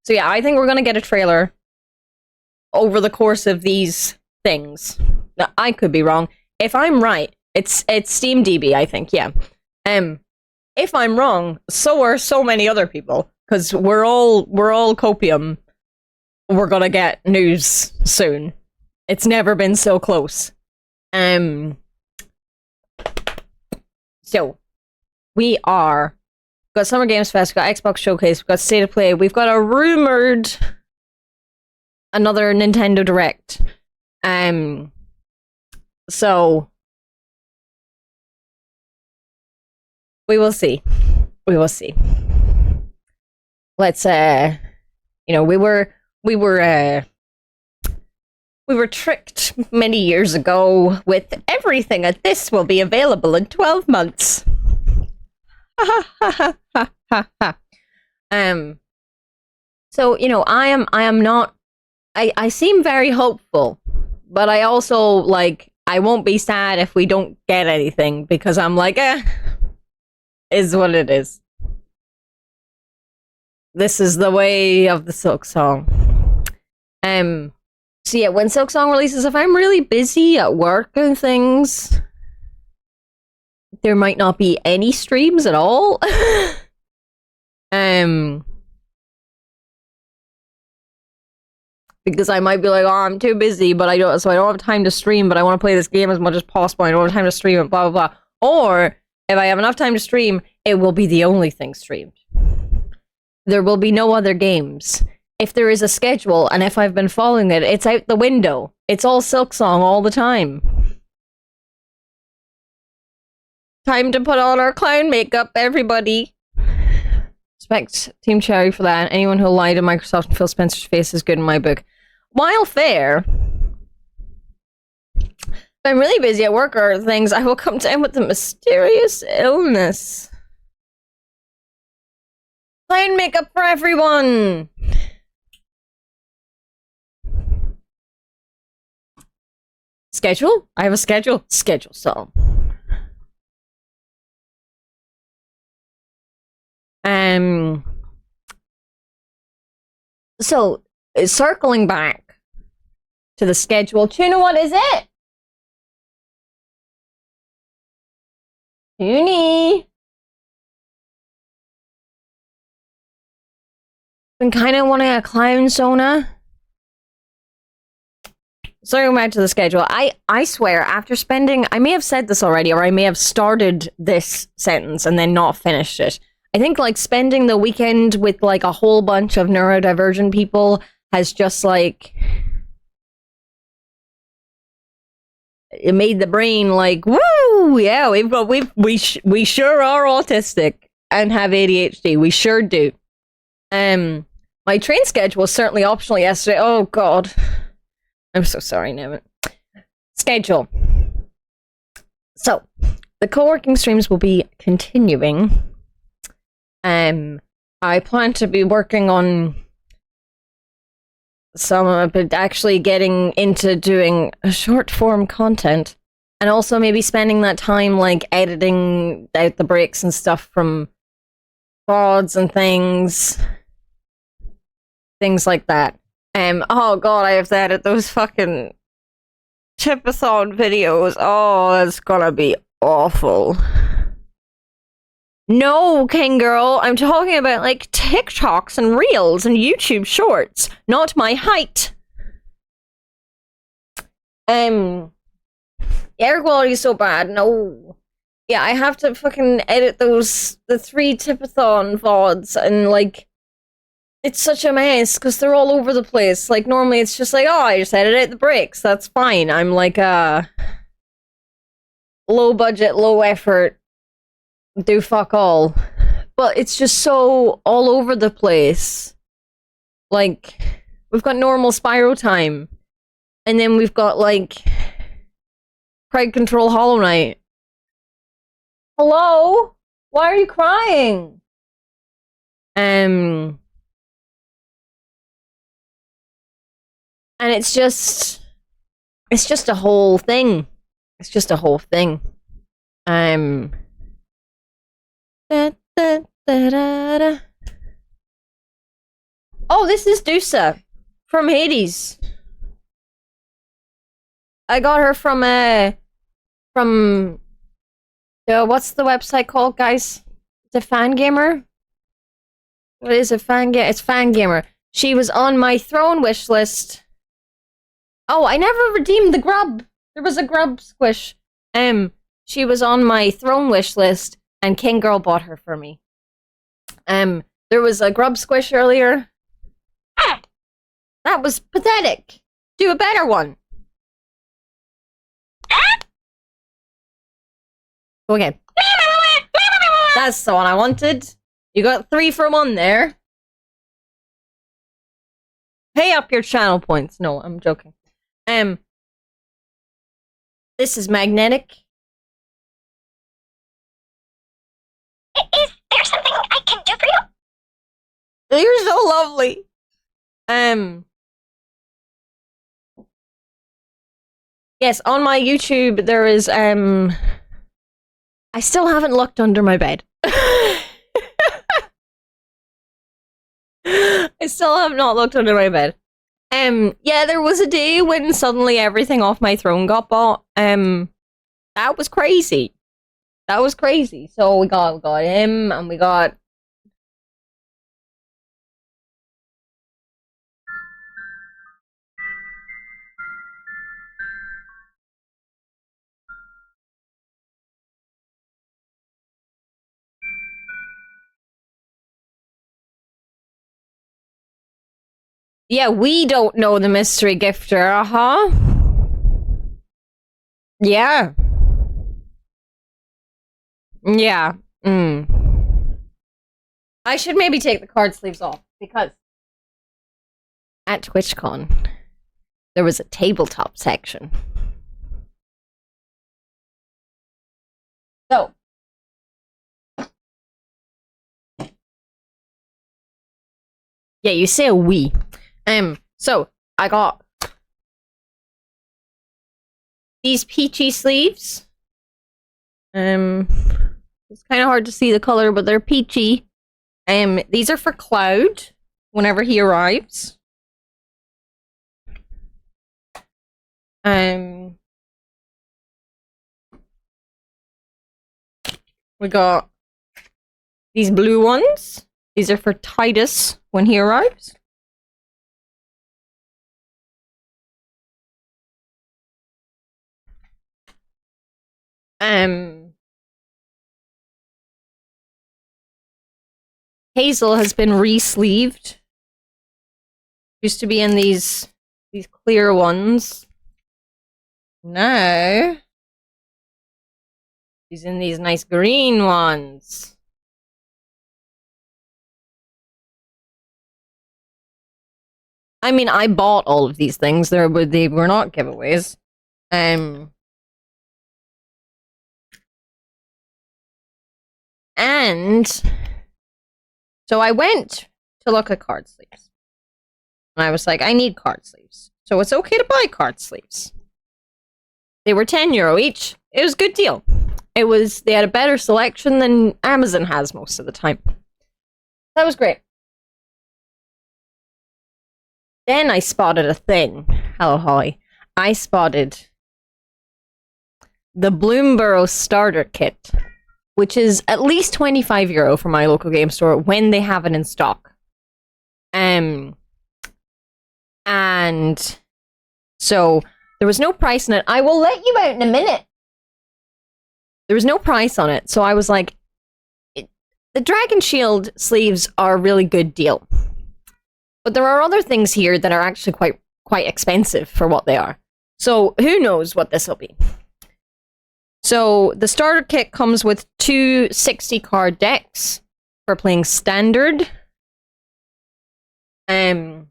[SPEAKER 1] yeah, I think we're gonna get a trailer over the course of these things. Now, I could be wrong. If I'm right, it's SteamDB, I think, yeah. If I'm wrong, so are so many other people, because we're all copium. We're gonna get news soon. It's never been so close. So we are got Summer Games Fest, we've got Xbox Showcase, we've got State of Play, we've got a rumored another Nintendo Direct. So we will see. We will see. Let's we were tricked many years ago with everything that this will be available in 12 months. So, I am not, I seem very hopeful, but I also, like, I won't be sad if we don't get anything, because I'm like, is what it is. This is the way of the Silk Song. So yeah, when Silk Song releases, if I'm really busy at work and things, there might not be any streams at all. Because I might be like, oh, I'm too busy, but I don't have time to stream, but I want to play this game as much as possible. I don't have time to stream it, blah, blah, blah. Or, if I have enough time to stream, it will be the only thing streamed. There will be no other games. If there is a schedule, and if I've been following it, it's out the window. It's all Silk Song all the time. Time to put on our clown makeup, everybody. Respect Team Cherry for that. Anyone who lied to Microsoft and Phil Spencer's face is good in my book. While fair, if I'm really busy at work or things, I will come down with a mysterious illness. Clown makeup for everyone! Schedule? I have a schedule. Schedule song. So, circling back to the schedule. Tuna, what is it? Toonie. Been kind of wanting a clown Sona. So going back to the schedule, I swear, after spending, I may have said this already, or I may have started this sentence and then not finished it. I think, like, spending the weekend with, like, a whole bunch of neurodivergent people has just, like, it made the brain, like, woo, yeah, we sure are autistic and have ADHD. We sure do. My train schedule was certainly optional yesterday. Oh, God. I'm so sorry, Nevin. Schedule. So, the co-working streams will be continuing. I plan to be working on some, but actually getting into doing short-form content, and also maybe spending that time, like, editing out the breaks and stuff from VODs and things like that. Oh god, I have to edit those fucking Chipathon videos. Oh, that's gonna be awful. No, King Girl, I'm talking about, like, TikToks and Reels and YouTube Shorts, not my height. Air quality is so bad, no. Yeah, I have to fucking edit the 3 Tipathon VODs, and, like, it's such a mess, because they're all over the place. Like, normally it's just like, oh, I just edit out the breaks, that's fine. I'm like, low budget, low effort, do fuck all. But it's just so all over the place. Like, we've got normal Spyro time, and then we've got, like, Craig Control Hollow Knight. Hello? Why are you crying? And it's just a whole thing. It's just a whole thing. Da, da, da, da, da. Oh, this is Dusa from Hades. I got her from what's the website called, guys? It's a Fangamer? What is it? It's Fangamer. She was on my throne wish list. Oh, I never redeemed the grub. There was a grub squish. She was on my throne wish list, and King Girl bought her for me. There was a grub squish earlier. Ah! That was pathetic. Do a better one. Okay. That's the one I wanted. You got 3 for 1 there. Pay up your channel points. No, I'm joking. This is magnetic. Is there something I can do for you? You're so lovely. Yes, on my YouTube there is I still haven't looked under my bed. I still have not looked under my bed. Yeah, there was a day when suddenly everything off my throne got bought. That was crazy. That was crazy. So we got him, and we got... Yeah, we don't know the mystery gifter, uh-huh. Yeah. Yeah. I should maybe take the card sleeves off, because at Twitchcon, there was a tabletop section. So. Yeah, you say a we. So, I got these peachy sleeves. It's kind of hard to see the color, but they're peachy. These are for Cloud, whenever he arrives. We got these blue ones. These are for Titus when he arrives. Hazel has been re-sleeved. Used to be in these clear ones. No. She's in these nice green ones. I mean, I bought all of these things. They were not giveaways. And so I went to look at card sleeves. And I was like, I need card sleeves. So it's okay to buy card sleeves. They were €10 each. It was a good deal. They had a better selection than Amazon has most of the time. That was great. Then I spotted a thing. Hello, Holly. I spotted the Bloomborough starter kit, which is at least €25 for my local game store when they have it in stock. And so there was no price on it. I will let you out in a minute. There was no price on it, so I was like, the Dragon Shield sleeves are a really good deal. But there are other things here that are actually quite expensive for what they are. So who knows what this will be. So the starter kit comes with 2 60-card decks for playing standard. And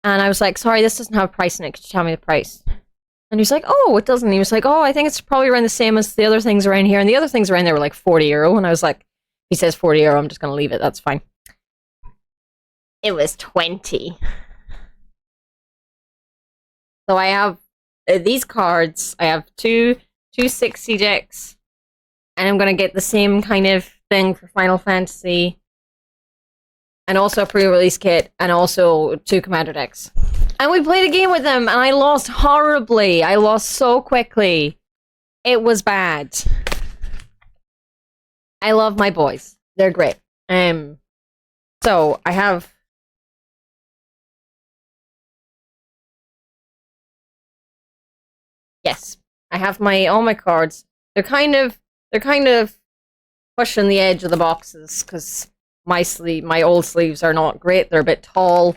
[SPEAKER 1] I was like, sorry, this doesn't have a price in it. Could you tell me the price? And he was like, oh, it doesn't. He was like, oh, I think it's probably around the same as the other things around here. And the other things around there were like €40. And I was like, he says €40, I'm just going to leave it. That's fine. It was 20. So I have these cards. I have two 60 decks. And I'm going to get the same kind of thing for Final Fantasy. And also a pre-release kit. And also 2 commander decks. And we played a game with them. And I lost horribly. I lost so quickly. It was bad. I love my boys. They're great. So I have... Yes, I have all my cards. They're kind of pushing the edge of the boxes because my old sleeves are not great. They're a bit tall.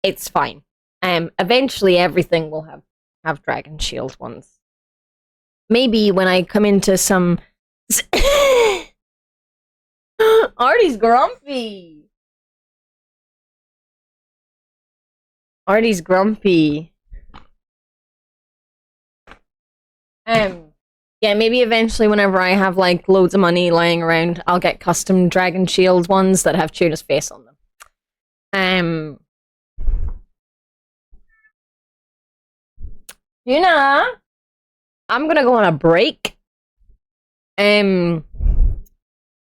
[SPEAKER 1] It's fine. Eventually everything will have Dragon Shield ones. Maybe when I come into some Artie's grumpy. Artie's grumpy. Yeah, maybe eventually whenever I have like loads of money lying around, I'll get custom Dragon Shield ones that have Tuna's face on them. Tuna, I'm gonna go on a break. I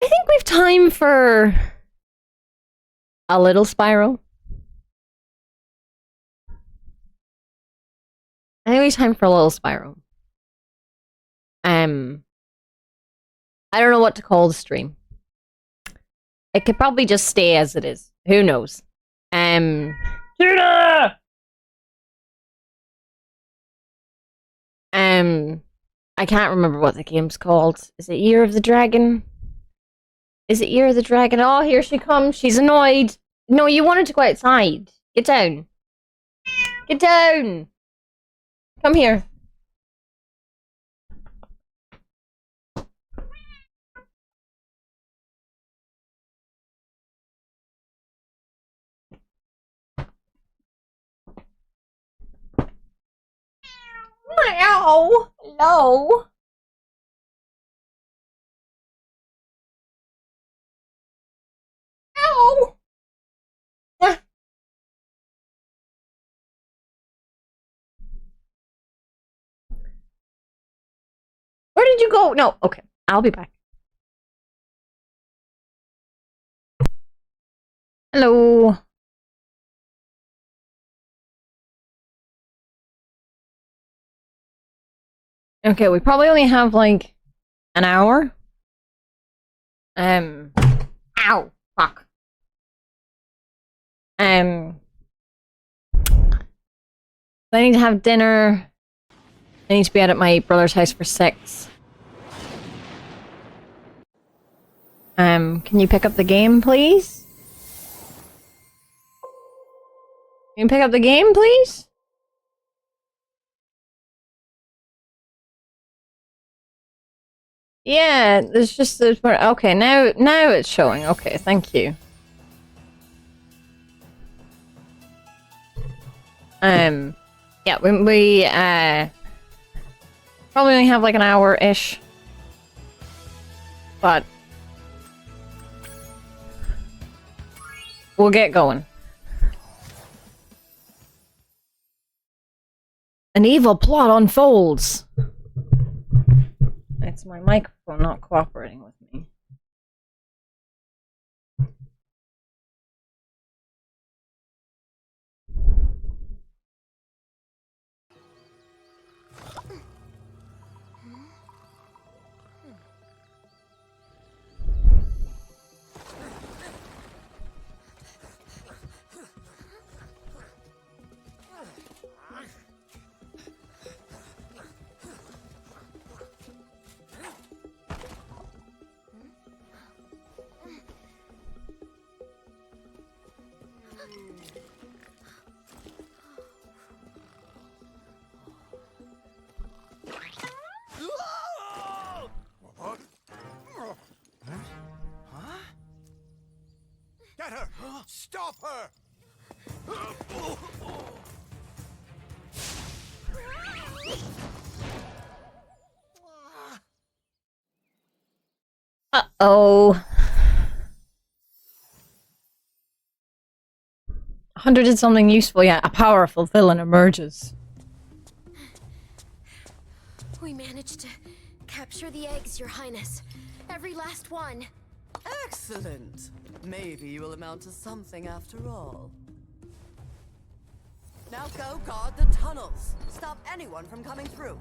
[SPEAKER 1] think we've time for a little Spyro. I think we have time for a little Spyro. I don't know what to call the stream. It could probably just stay as it is. Who knows? Tuna! I can't remember what the game's called. Is it Year of the Dragon? Is it Year of the Dragon? Oh, here she comes. She's annoyed. No, you wanted to go outside. Get down. Get down. Come here. Ow! Hello? Ow! Where did you go? No, okay. I'll be back. Hello. Okay, we probably only have like an hour. Ow, fuck. I need to have dinner. I need to be out at my brother's house for 6. Can you pick up the game, please? Can you pick up the game, please? Yeah, there's just okay, now it's showing. Okay, thank you. Yeah, we probably only have like an hour-ish. But we'll get going. An evil plot unfolds. It's my microphone not cooperating with me.
[SPEAKER 2] Get her! Stop her!
[SPEAKER 1] Uh-oh. Hunter did something useful, yeah. A powerful villain emerges.
[SPEAKER 4] We managed to capture the eggs, Your Highness. Every last one.
[SPEAKER 5] Excellent. Maybe you will amount to something after all. Now go guard the tunnels. Stop anyone from coming through.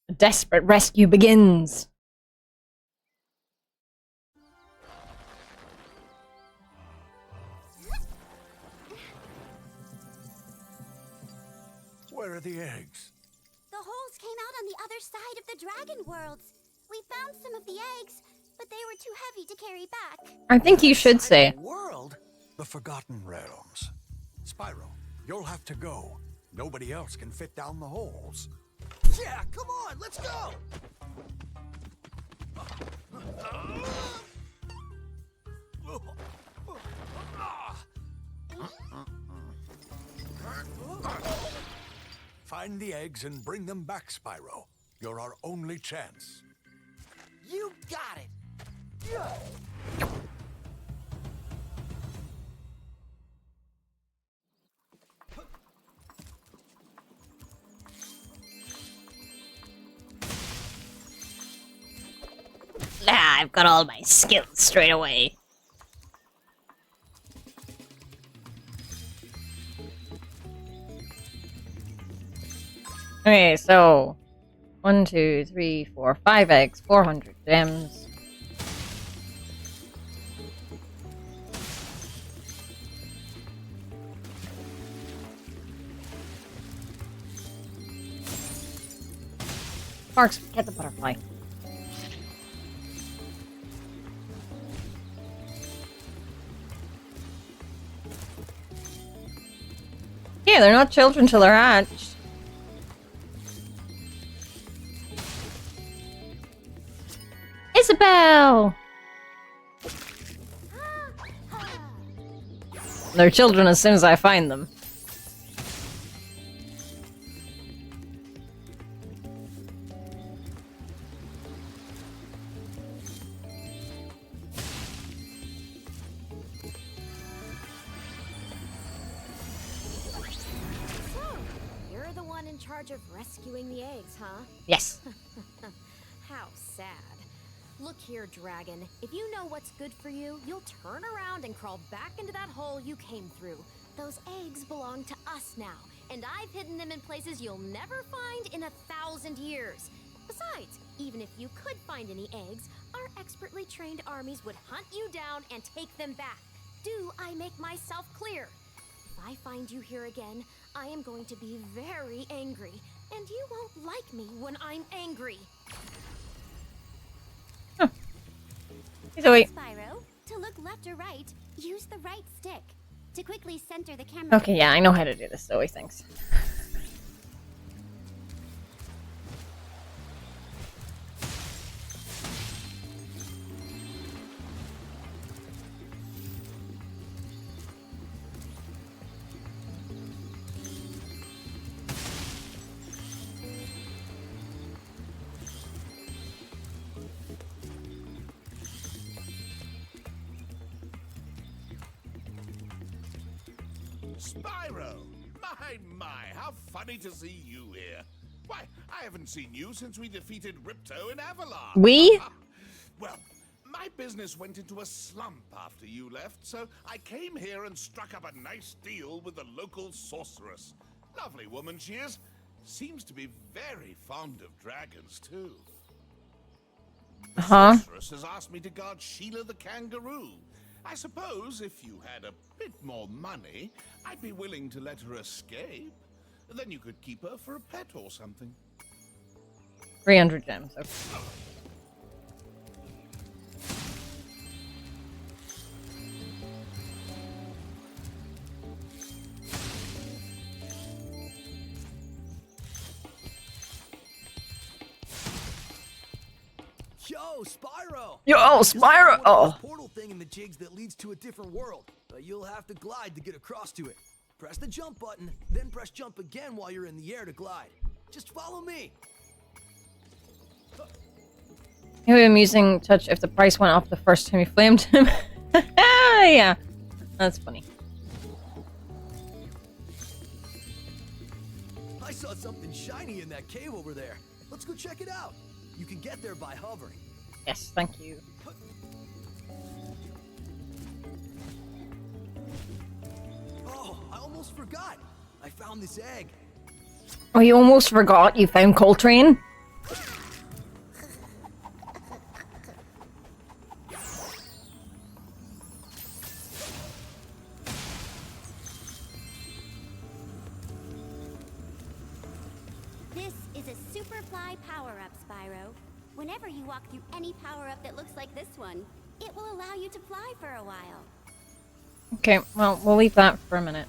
[SPEAKER 1] A desperate rescue begins.
[SPEAKER 2] Where are the eggs?
[SPEAKER 6] The holes came out on the other side of the dragon worlds. We found some of the eggs, but they were too heavy to carry back.
[SPEAKER 1] I think you should say it.
[SPEAKER 2] World? The Forgotten Realms. Spyro, you'll have to go. Nobody else can fit down the holes.
[SPEAKER 7] Yeah, come on, let's go!
[SPEAKER 2] Find the eggs and bring them back, Spyro. You're our only chance.
[SPEAKER 7] You got it!
[SPEAKER 1] Ah, I've got all my skills straight away. Okay, so 1, 2, 3, 4, 5 eggs, 400 gems. Sparks, get the butterfly. Yeah, they're not children till they're hatched. Isabel! They're children as soon as I find them.
[SPEAKER 4] You're the one in charge of rescuing the eggs, huh?
[SPEAKER 1] Yes.
[SPEAKER 4] How sad. Look here, dragon. If you know what's good for you, you'll turn around and crawl back into that hole you came through. Those eggs belong to us now, and I've hidden them in places you'll never find in 1,000 years. Besides, even if you could find any eggs, our expertly trained armies would hunt you down and take them back. Do I make myself clear? If I find you here again, I am going to be very angry, and you won't like me when I'm angry.
[SPEAKER 1] Wait.
[SPEAKER 6] Spyro, to look left or right, use the right stick. To quickly center the camera.
[SPEAKER 1] Okay, yeah, I know how to do this, Zoe, thanks.
[SPEAKER 8] Spyro! My, how funny to see you here. Why, I haven't seen you since we defeated Ripto in Avalon.
[SPEAKER 1] We?
[SPEAKER 8] Well, my business went into a slump after you left, so I came here and struck up a nice deal with the local sorceress. Lovely woman she is. Seems to be very fond of dragons, too. The sorceress has asked me to guard Sheila the kangaroo. I suppose if you had a bit more money, I'd be willing to let her escape. Then you could keep her for a pet or something.
[SPEAKER 1] 300 gems, okay.
[SPEAKER 7] Yo, Spyro!
[SPEAKER 1] Yo, Spyro! Oh.
[SPEAKER 7] Portal thing in the jigs that leads to a different world. But you'll have to glide to get across to it. Press the jump button, then press jump again while you're in the air to glide. Just follow me.
[SPEAKER 1] It would be amusing touch if the price went up the first time you flamed him. Yeah, that's funny.
[SPEAKER 7] I saw something shiny in that cave over there. Let's go check it out. You can get there by hovering.
[SPEAKER 1] Yes, thank you.
[SPEAKER 7] Oh, I almost forgot. I found this egg.
[SPEAKER 1] Oh, you almost forgot you found Coltrane?
[SPEAKER 6] This is a Superfly power-up, Spyro. Whenever you walk through any power-up that looks like this one, it will allow you to fly for a while.
[SPEAKER 1] Okay, well, we'll leave that for a minute.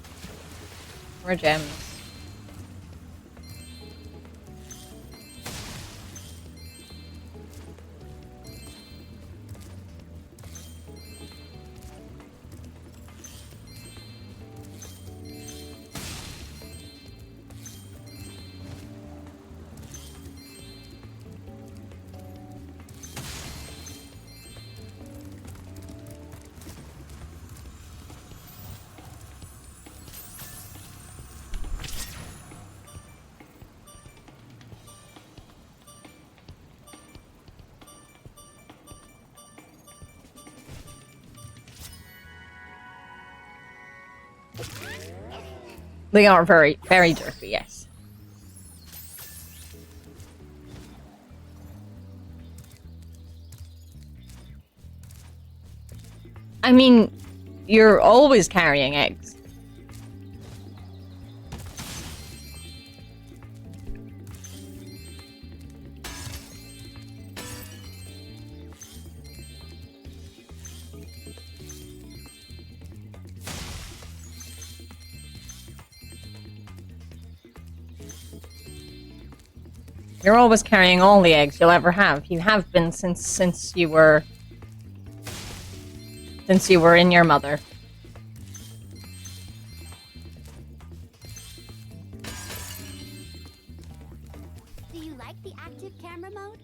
[SPEAKER 1] More gems. They are very, very dirty, yes. I mean, you're always carrying eggs. You're always carrying all the eggs you'll ever have. You have been since you were in your mother.
[SPEAKER 6] Do you like the active camera mode?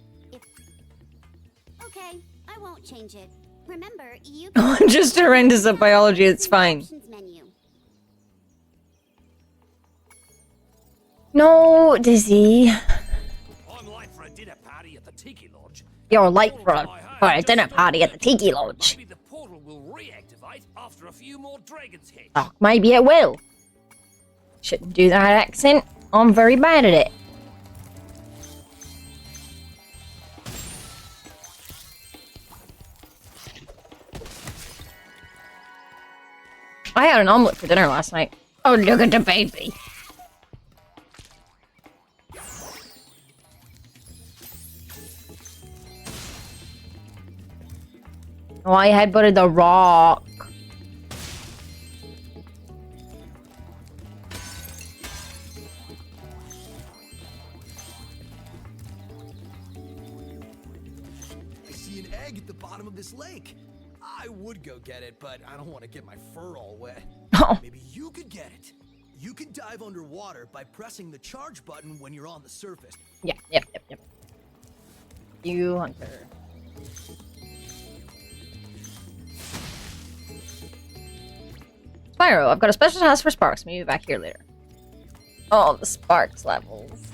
[SPEAKER 6] Okay, I won't change it. Remember, you
[SPEAKER 1] I'm just horrendous at biology, it's fine.
[SPEAKER 6] menu.
[SPEAKER 1] No, Dizzy.
[SPEAKER 7] I'm late for a dinner party at the Tiki Lodge.
[SPEAKER 1] You're late for
[SPEAKER 7] All
[SPEAKER 1] a
[SPEAKER 7] to my
[SPEAKER 1] For a dinner party at the Tiki Lodge.
[SPEAKER 9] Maybe the portal will reactivate after a few more dragons hit.
[SPEAKER 1] Oh, maybe it will. Shouldn't do that accent. I'm very bad at it. I had an omelet for dinner last night. Oh, look at the baby. Oh, I headbutted the rock.
[SPEAKER 7] I see an egg at the bottom of this lake. I would go get it, but I don't want to get my fur all wet.
[SPEAKER 1] Oh.
[SPEAKER 7] Maybe you could get it. You can dive underwater by pressing the charge button when you're on the surface.
[SPEAKER 1] Yeah, yep. You hunter. Spyro, I've got a special task for Sparks. Maybe back here later. Oh, the Sparks levels.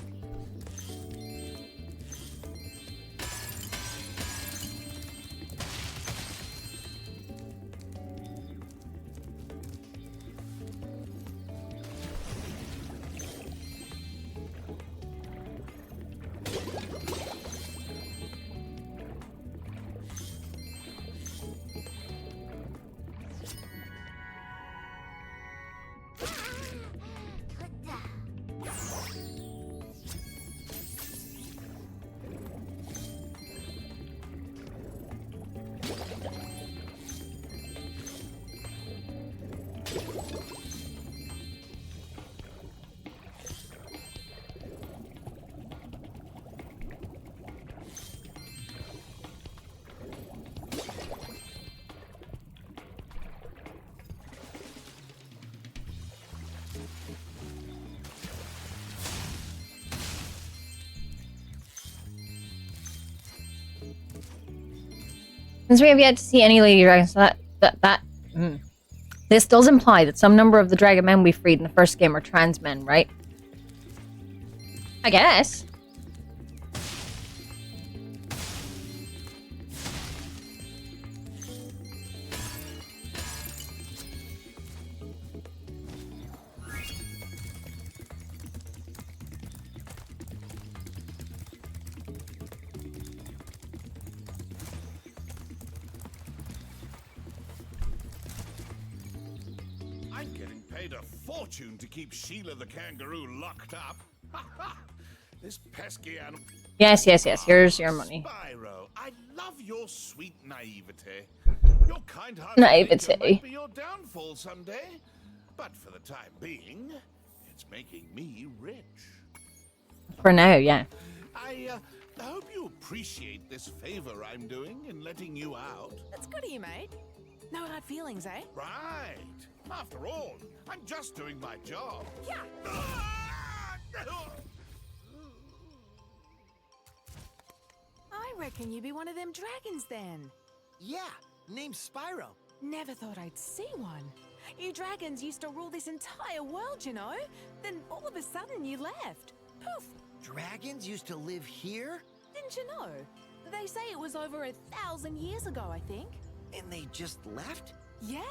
[SPEAKER 1] Since we have yet to see any lady dragons, this does imply that some number of the dragon men we freed in the first game are trans men, right? I guess.
[SPEAKER 8] I'm getting paid a fortune to keep Sheila the kangaroo locked up. This pesky animal.
[SPEAKER 1] Yes. Here's your money.
[SPEAKER 8] Spyro, I love your sweet naivete. Your kind-hearted
[SPEAKER 1] Naivete.
[SPEAKER 8] nature might be your downfall someday, but for the time being, it's making me rich.
[SPEAKER 1] For now, yeah.
[SPEAKER 8] I hope you appreciate this favor I'm doing in letting you out.
[SPEAKER 5] That's good of you, mate. No hard feelings, eh?
[SPEAKER 8] Right. After all, I'm just doing my job.
[SPEAKER 5] Yeah. I reckon you be one of them dragons then.
[SPEAKER 7] Yeah, name's Spyro.
[SPEAKER 5] Never thought I'd see one. You dragons used to rule this entire world, you know? Then all of a sudden you left. Poof!
[SPEAKER 7] Dragons used to live here?
[SPEAKER 5] Didn't you know? They say it was over 1,000 years ago, I think.
[SPEAKER 7] And they just left?
[SPEAKER 5] Yeah,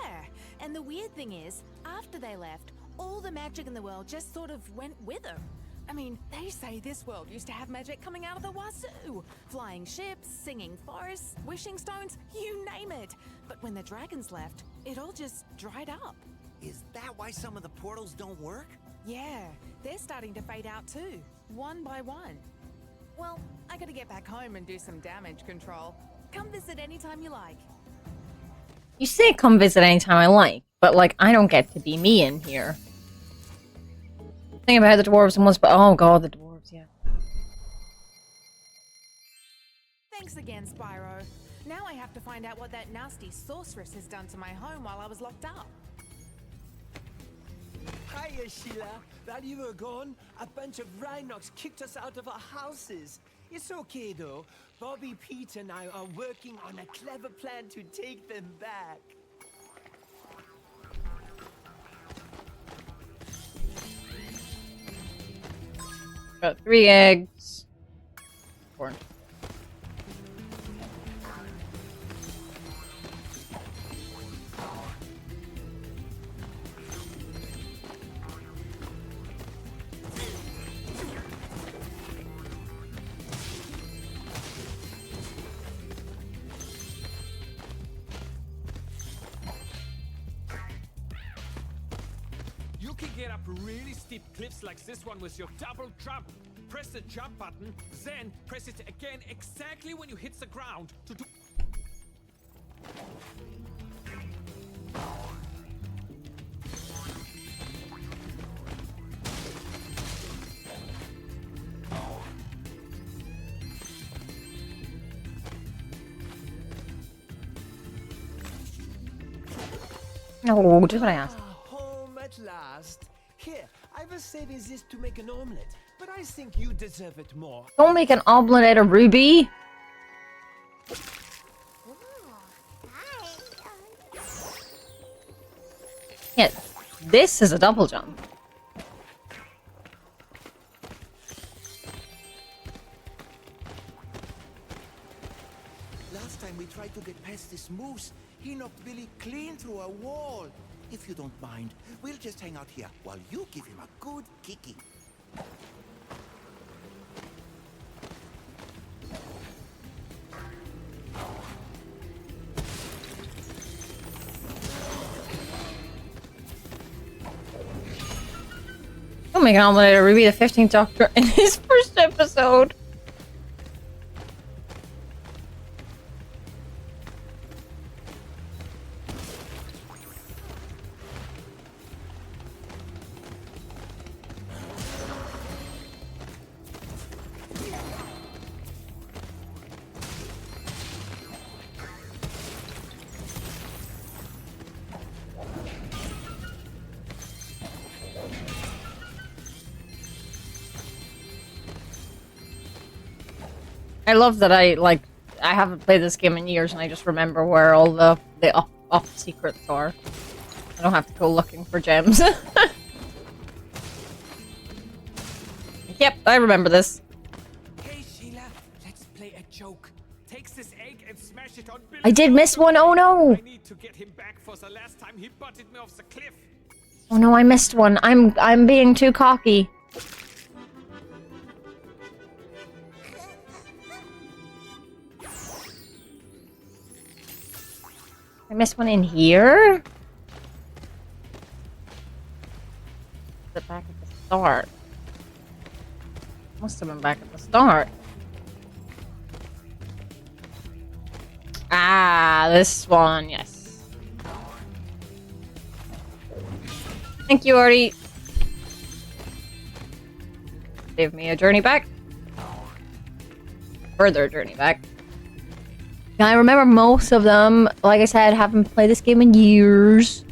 [SPEAKER 5] and the weird thing is, after they left, all the magic in the world just sort of went with them. I mean, they say this world used to have magic coming out of the wazoo. Flying ships, singing forests, wishing stones, you name it. But when the dragons left, it all just dried up.
[SPEAKER 7] Is that why some of the portals don't work?
[SPEAKER 5] Yeah, they're starting to fade out too, one by one. Well, I gotta get back home and do some damage control. Come visit anytime you like.
[SPEAKER 1] You say come visit anytime I like, but like I don't get to be me in here. Think about the dwarves and once, but oh god, the dwarves, yeah.
[SPEAKER 5] Thanks again, Spyro. Now I have to find out what that nasty sorceress has done to my home while I was locked up.
[SPEAKER 10] Hiya, Sheila. While you were gone, a bunch of Rhinox kicked us out of our houses. It's okay, though. Bobby, Pete, and I are working on a clever plan to take them back.
[SPEAKER 1] Got 3 eggs. 4.
[SPEAKER 11] can get up really steep cliffs like this one with your double jump. Press the jump button, then press it again exactly when you hit the ground to do.
[SPEAKER 1] No, do what I asked.
[SPEAKER 10] Home at last. Here, I was saving this to make an omelette, but I think you deserve it more.
[SPEAKER 1] Don't make an omelet out of Ruby. Yeah, this is a double jump.
[SPEAKER 12] Last time we tried to get past this moose, he knocked Billy clean through a wall. If you don't mind, we'll just hang out here while you give him a good kicking.
[SPEAKER 1] Don't make an omelet out of Ruby, the 15th Doctor, in his first episode. I love that I haven't played this game in years and I just remember where all the off secrets are. I don't have to go looking for gems. Yep, I remember this.
[SPEAKER 11] Hey Sheila, let's play a joke. Takes this egg and smash it on Billy.
[SPEAKER 1] I did miss one, oh no!
[SPEAKER 11] I need to get him back for the last time he butted me off the cliff.
[SPEAKER 1] Oh no, I missed one. I'm being too cocky. I missed one in here? Is it back at the start? Must have been back at the start. Ah, this one, yes. Thank you, Artie. Give me a journey back. Further journey back. I remember most of them. Like I said, haven't played this game in years.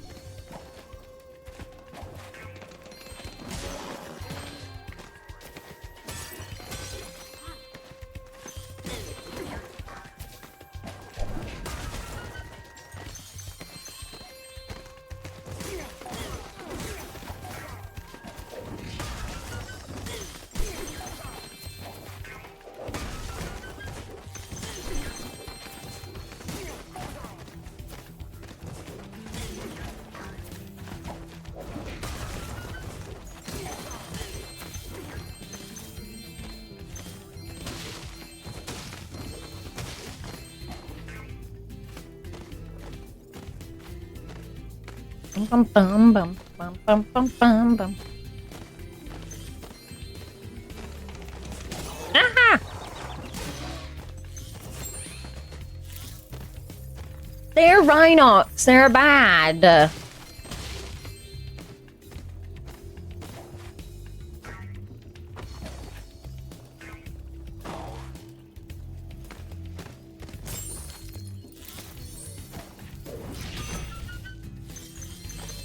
[SPEAKER 1] Bum bum bum bum bum bum bum bum. Aha! They're Rhinox. They're bad.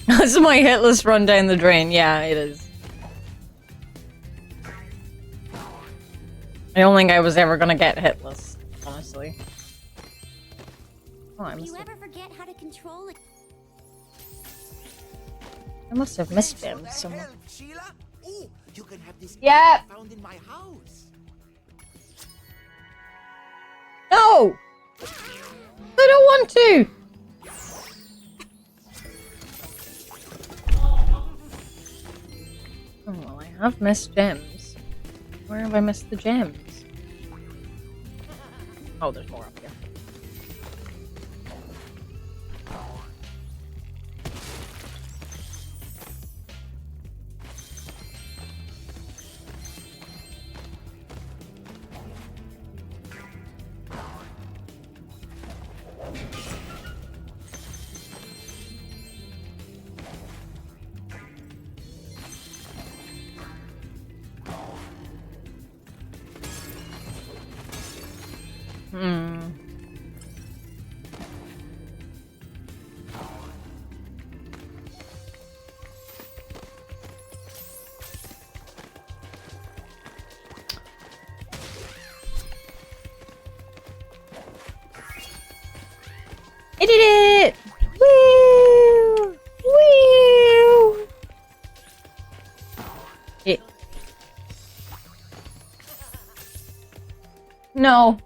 [SPEAKER 1] That's my hitless run down the drain. Yeah, it is. I don't think I was ever gonna get hitless, honestly. Oh,
[SPEAKER 6] Do you ever forget how to control it?
[SPEAKER 1] I must have missed him somewhere.
[SPEAKER 12] Sheila? Ooh, you can have this
[SPEAKER 1] Yeah.
[SPEAKER 12] found in my house.
[SPEAKER 1] No! I don't want to! Oh, well, I have missed gems. Where have I missed the gems? Oh, there's more up here. did it! Woo! Woo! It. No.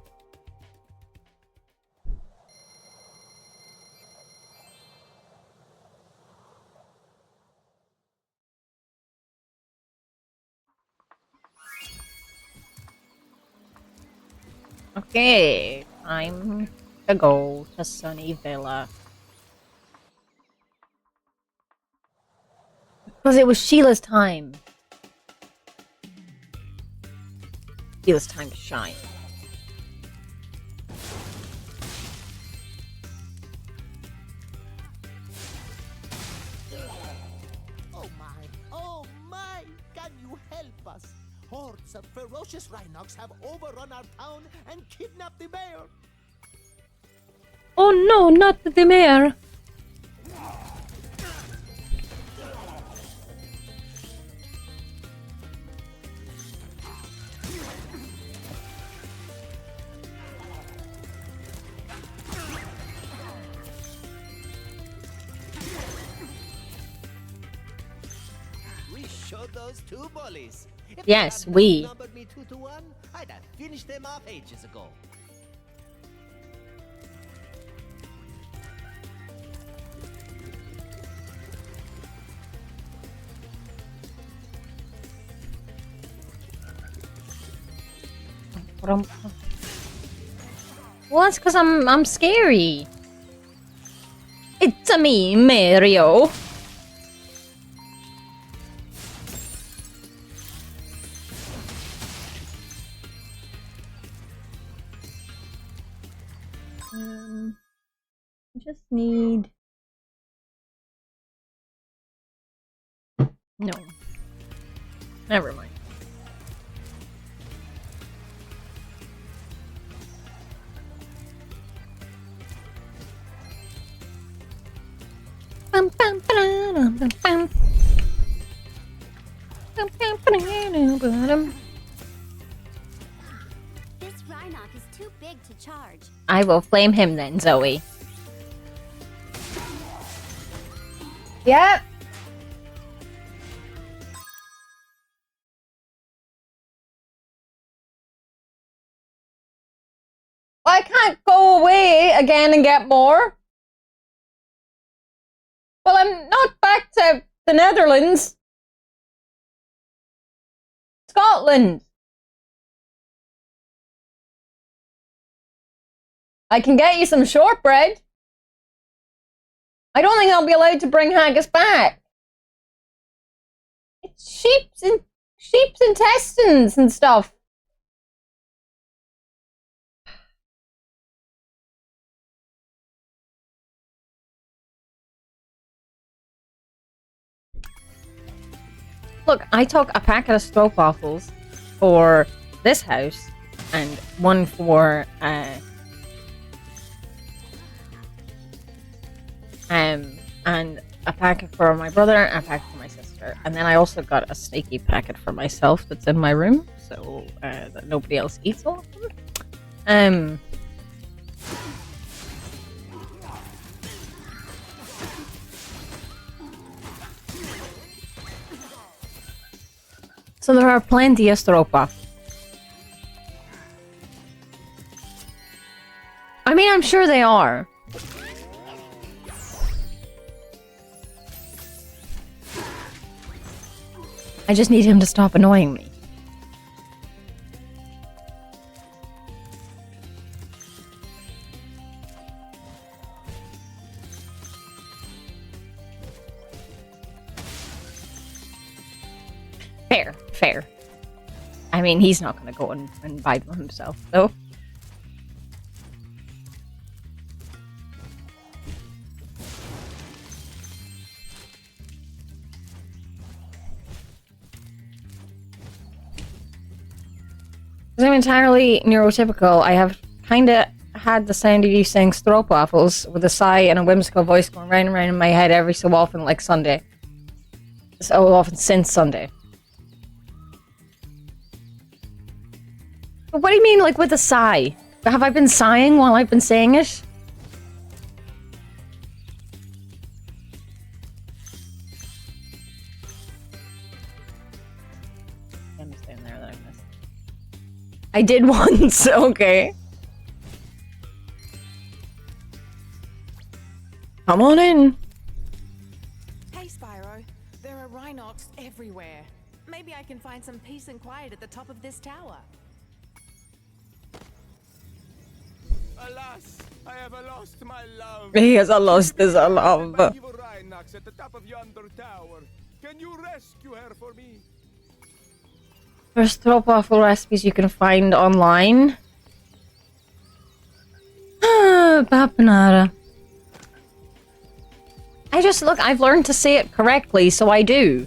[SPEAKER 1] Okay, time to go to Sunny Villa. Because it was Sheila's time. Sheila's time to shine.
[SPEAKER 13] Oh my! Can you help us? Hordes of ferocious Rhinox have overrun our town and kidnapped the mayor.
[SPEAKER 1] Oh no, not the mayor.
[SPEAKER 13] We showed those two bullies. If
[SPEAKER 1] Yes,
[SPEAKER 13] they hadn't
[SPEAKER 1] we.
[SPEAKER 13] outnumbered me 2-1, I'd have finished them off ages ago.
[SPEAKER 1] Well, that's because I'm scary. It's a me, Mario. I just need. No. Never mind. Bum, bum, ba-dum, bum, bum. Bum, bum, ba-dum, ba-dum.
[SPEAKER 6] This Rhinoc is too big to charge.
[SPEAKER 1] I will flame him then, Zoe. Yep. I can't go away again and get more. Well, I'm not back to the Netherlands. Scotland. I can get you some shortbread. I don't think I'll be allowed to bring haggis back. It's sheep's intestines and stuff. Look, I took a packet of stroopwafels for this house and one for and a packet for my brother and a packet for my sister. And then I also got a snaky packet for myself that's in my room, so that nobody else eats all of them. So there are plenty of stroopwafels. I mean, I'm sure they are. I just need him to stop annoying me. Fair. I mean, he's not going to go and buy them himself, though. Because I'm entirely neurotypical, I have kind of had the sound of you saying stroopwafels with a sigh and a whimsical voice going round and round in my head every so often, like Sunday. So often since Sunday. But what do you mean, like, with a sigh? Have I been sighing while I've been saying it? rooms down there that I missed. I did once, okay. Come on in.
[SPEAKER 5] Hey, Spyro. There are Rhinox everywhere. Maybe I can find some peace and quiet at the top of this tower.
[SPEAKER 10] Alas, I have lost my love.
[SPEAKER 1] He has lost his love.
[SPEAKER 10] Evil Rhinox at the top of yonder tower. Can you rescue her for me?
[SPEAKER 1] First top awful recipes you can find online. Papanara. I've learned to say it correctly, so I do.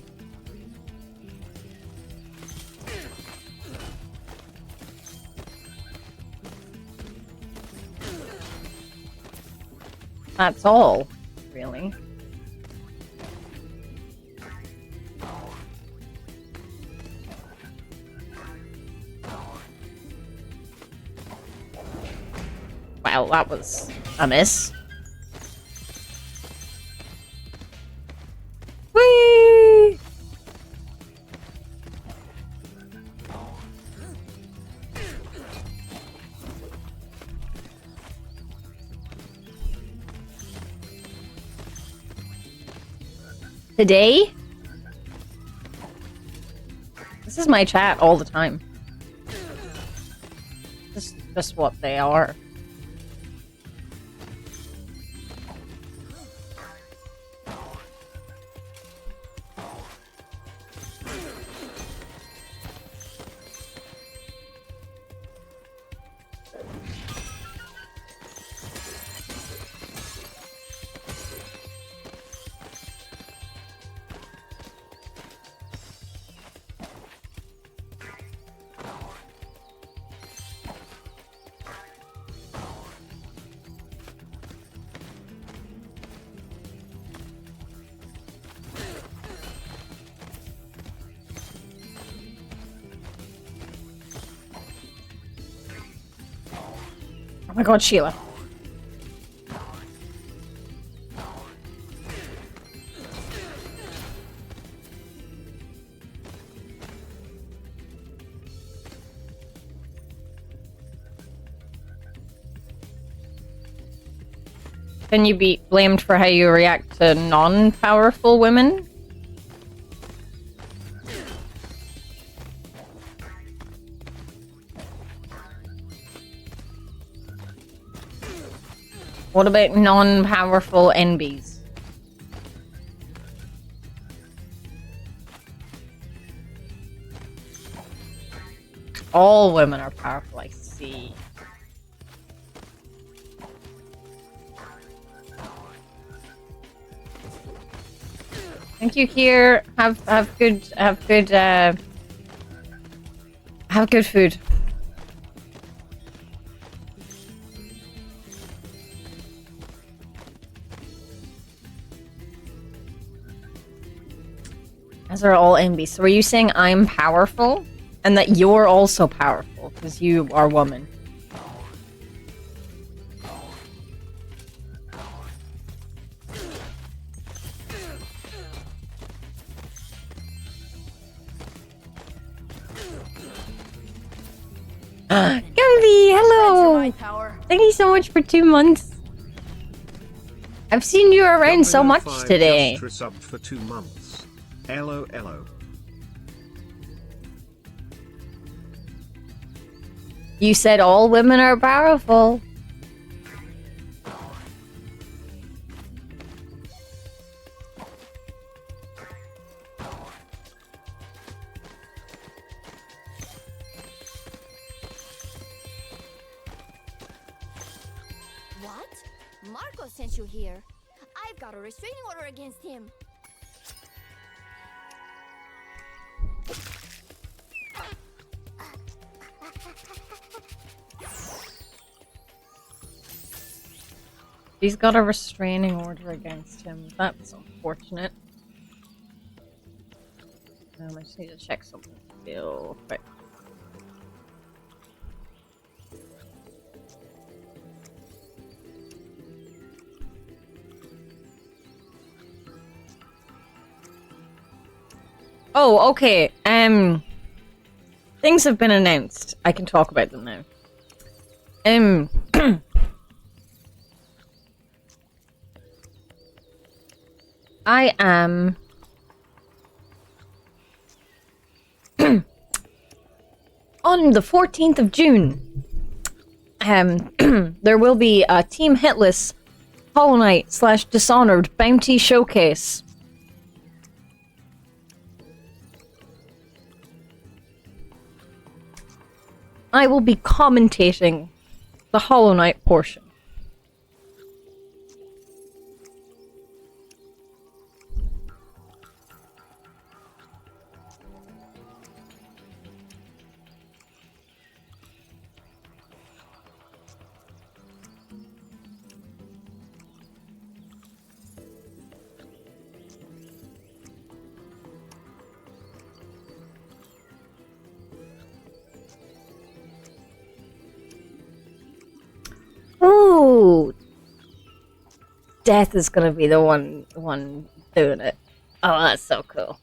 [SPEAKER 1] That's all, really. Well, that was a miss. Whee! Today? This is my chat all the time. This is just what they are. Oh my god, Sheila. Can you be blamed for how you react to non-powerful women? What about non-powerful NBs? All women are powerful, I see. Thank you, here. Have good food. As are all NBs. So are you saying I'm powerful? And that you're also powerful, because you are woman? Gumby, hello! Thank you so much for 2 months. I've seen you around so much today.
[SPEAKER 3] Just resubbed for 2 months. LOLO.
[SPEAKER 1] You said all women are powerful.
[SPEAKER 4] What? Marco sent you here. I've got a restraining order against him.
[SPEAKER 1] He's got a restraining order against him. That's unfortunate. I just need to check something real quick. Oh, okay. things have been announced. I can talk about them now. I am on the 14th of June. There will be a Team Hitless Hollow Knight / Dishonored Bounty Showcase. I will be commentating the Hollow Knight portion. Ooh, Death is gonna be the one doing it. Oh, that's so cool.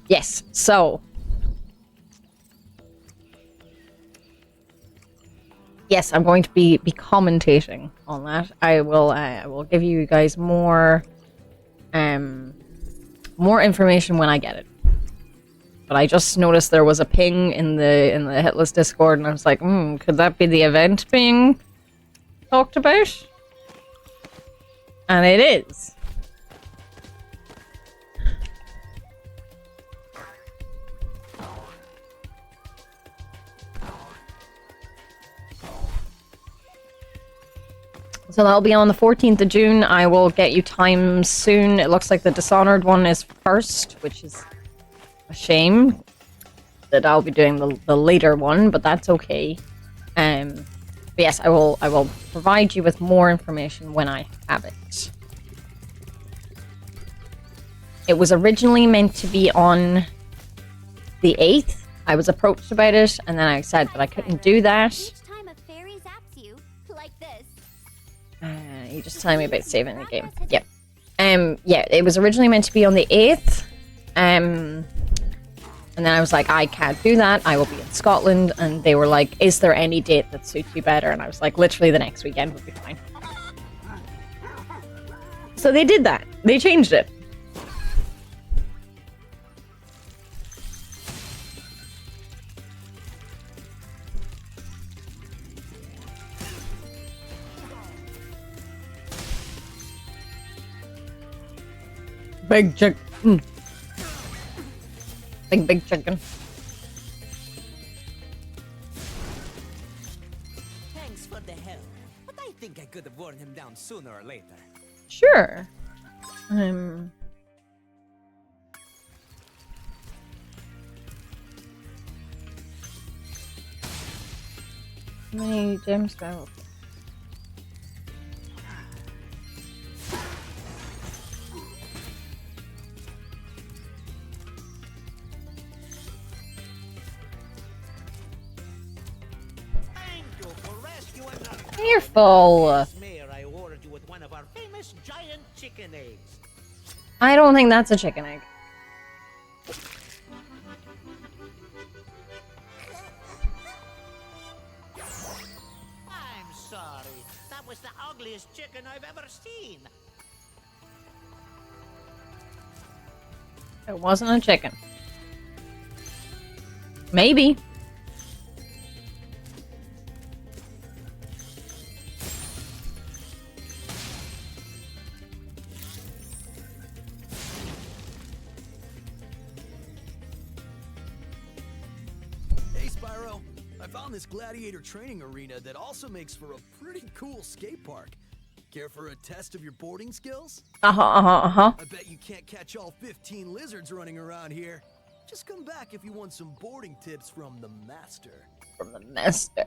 [SPEAKER 1] Yes. So, yes, I'm going to be commentating on that. I will give you guys more information when I get it. But I just noticed there was a ping in the Hitless Discord, and I was like, could that be the event being talked about? And it is. So that'll be on the 14th of June. I will get you times soon. It looks like the Dishonored one is first, which is a shame that I'll be doing the later one, but that's okay. But yes, I will provide you with more information when I have it. It was originally meant to be on the 8th. I was approached about it, and then I said that I couldn't do that.
[SPEAKER 6] Each time a fairy zaps you, like this.
[SPEAKER 1] You just telling me about saving the game. Yep. Yeah, it was originally meant to be on the 8th. And then I was like, I can't do that. I will be in Scotland. And they were like, is there any date that suits you better? And I was like, literally the next weekend would be fine. So they did that. They changed it. Big chicken. Big chicken.
[SPEAKER 10] Thanks for the help, but I think I could have worn him down sooner or later.
[SPEAKER 1] Sure. How many gems do I have? Careful.
[SPEAKER 10] I ordered you with one of our famous giant chicken eggs.
[SPEAKER 1] I don't think that's a chicken egg.
[SPEAKER 10] I'm sorry. That was the ugliest chicken I've ever seen.
[SPEAKER 1] It wasn't a chicken. Maybe.
[SPEAKER 7] Spyro, I found this gladiator training arena that also makes for a pretty cool skate park. Care for a test of your boarding skills?
[SPEAKER 1] Uh-huh.
[SPEAKER 7] I bet you can't catch all 15 lizards running around here. Just come back if you want some boarding tips from the master.
[SPEAKER 1] From the master.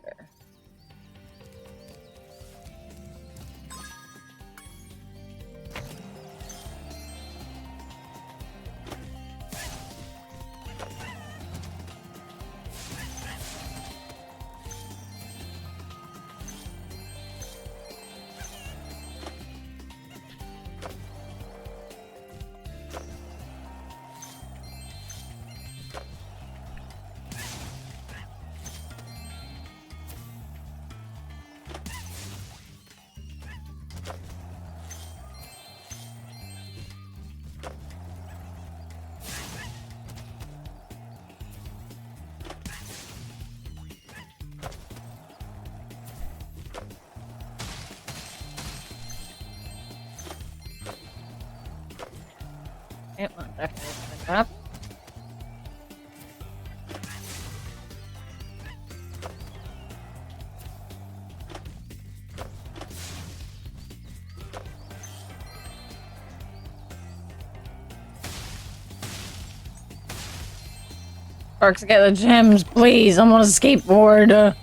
[SPEAKER 1] Okay, well, definitely pick that up. Sparks, get the gems, please. I'm on a skateboard.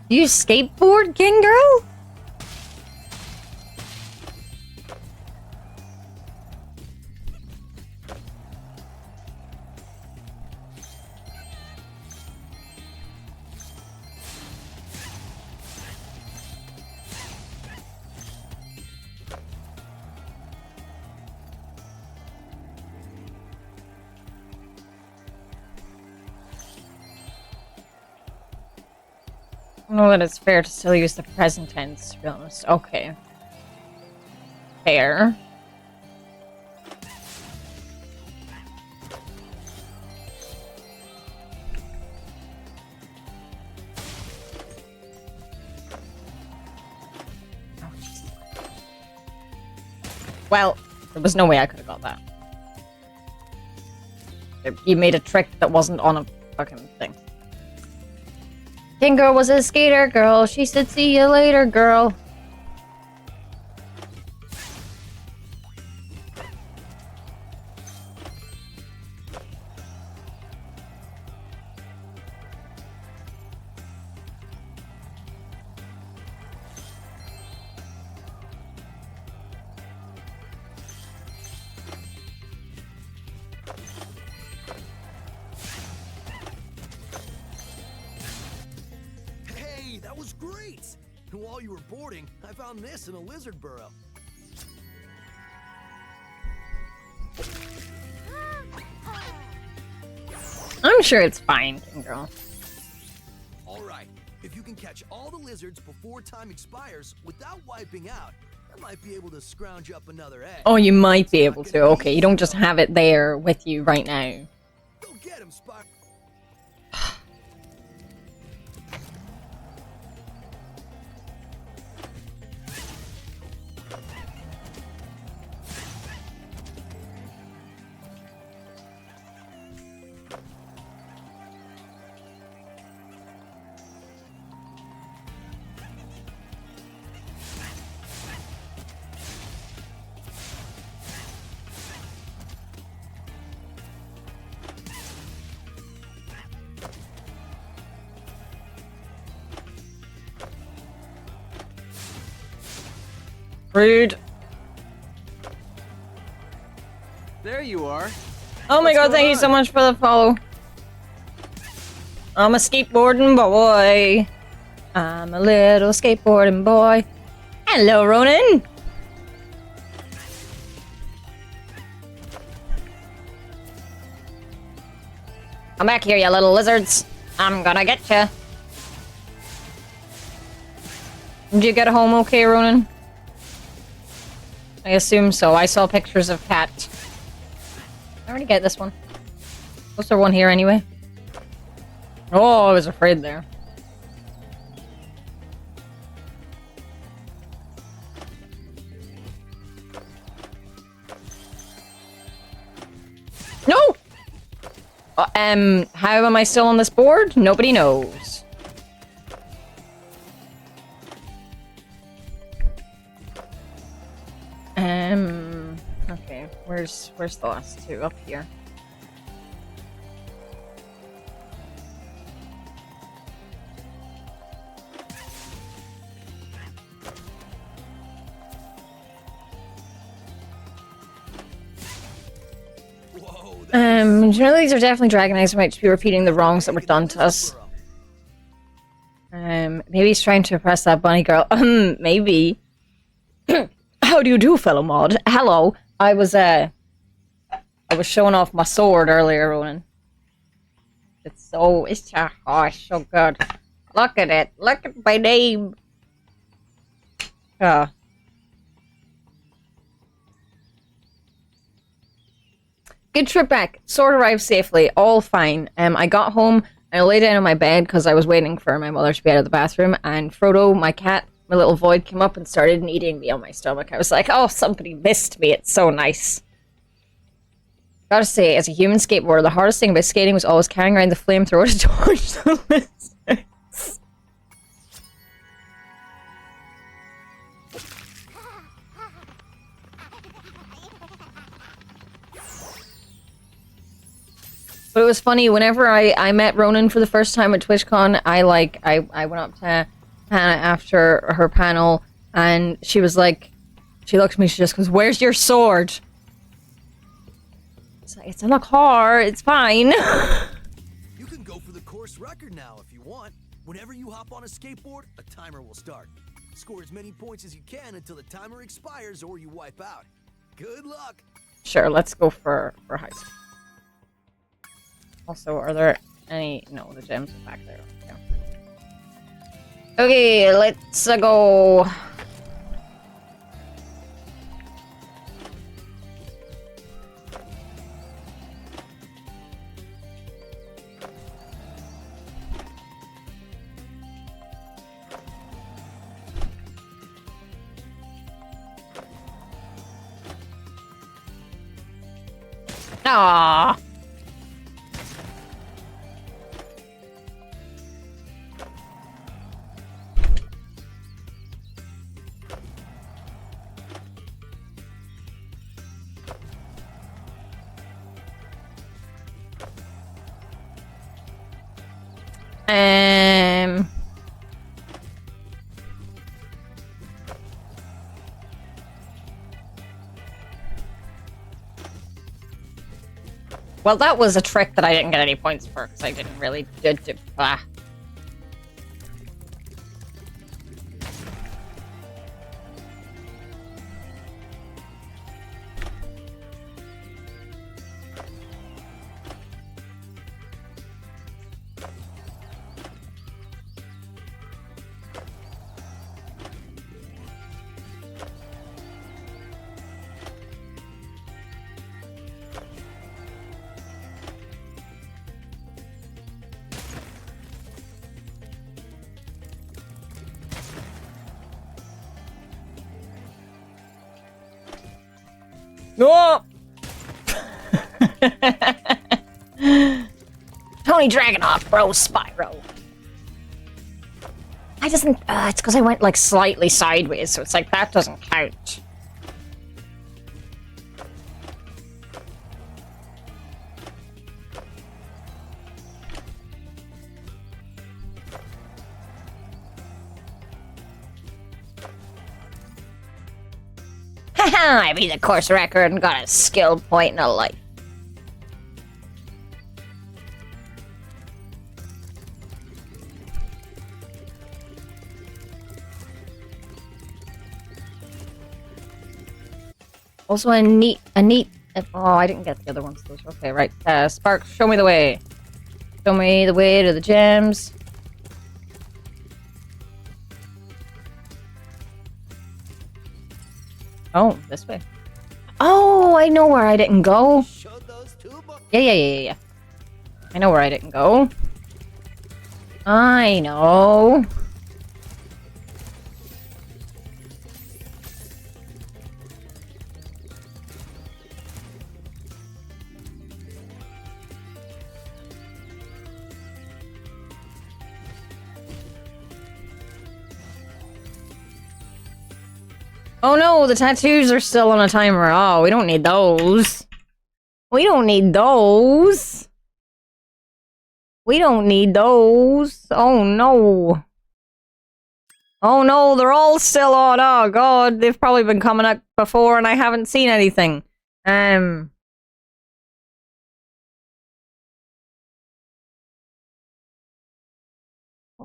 [SPEAKER 1] You skateboard, King Girl? I don't know that it's fair to still use the present tense, to be honest. Okay. Fair. Well, there was no way I could have got that. You made a trick that wasn't on a fucking thing. King Girl was a skater girl. She said, see you later, girl.
[SPEAKER 7] And while you were boarding, I found this in a lizard burrow.
[SPEAKER 1] I'm sure it's fine, King Girl.
[SPEAKER 7] All right, if you can catch all the lizards before time expires without wiping out, I might be able to scrounge up another egg.
[SPEAKER 1] Oh, you might be able to. Okay, you don't just have it there with you right now.
[SPEAKER 7] Go get him, Spyro.
[SPEAKER 1] Rude.
[SPEAKER 14] There you are.
[SPEAKER 1] Oh my god, thank you so much for the follow. I'm a skateboarding boy. I'm a little skateboarding boy. Hello, Ronan. Come back here, you little lizards. I'm gonna get ya. Did you get home okay, Ronan? I assume so. I saw pictures of Cat. I already get this one. Was there one here anyway? Oh, I was afraid there. No! How am I still on this board? Nobody knows. Okay, where's the last two? Up here. Generally these are definitely Dragonized. We might just be repeating the wrongs that were done to us. Maybe he's trying to impress that bunny girl. Maybe. How do you do, fellow mod? Hello. I was showing off my sword earlier, Ronan. It's so good. Look at it. Look at my name. Good trip back. Sword arrived safely. All fine. I got home. I lay down on my bed because I was waiting for my mother to be out of the bathroom. And Frodo, my cat, my little void came up and started kneading me on my stomach. I was like, oh, somebody missed me. It's so nice. Gotta say, as a human skateboarder, the hardest thing about skating was always carrying around the flamethrower to torch the lizards. But it was funny, whenever I met Ronan for the first time at TwitchCon, I went up to Hannah after her panel, and she was like, she looked at me, she just goes, "Where's your sword?" It's like, it's in the car, it's fine.
[SPEAKER 7] You can go for the course record now if you want. Whenever you hop on a skateboard, a timer will start. Score as many points as you can until the timer expires or you wipe out. Good luck.
[SPEAKER 1] Sure, let's go for high school. Also, are there any... No, the gems are back there. Yeah. Okay, let's go. Aww. Well, that was a trick that I didn't get any points for, because I didn't really did. No! Tony Dragonoff, bro, Spyro. I doesn't. It's because I went like slightly sideways, so it's like that doesn't count. Haha, I beat the course record and got a skill point and a life. Also a neat, oh, I didn't get the other ones. Those, okay, right. Spark, show me the way. Show me the way to the gems. Oh, this way. Oh, I know where I didn't go. Yeah. I know where I didn't go. I know. Oh no, the tattoos are still on a timer. Oh, we don't need those. We don't need those. We don't need those. Oh no. Oh no, they're all still on. Oh god, they've probably been coming up before and I haven't seen anything. What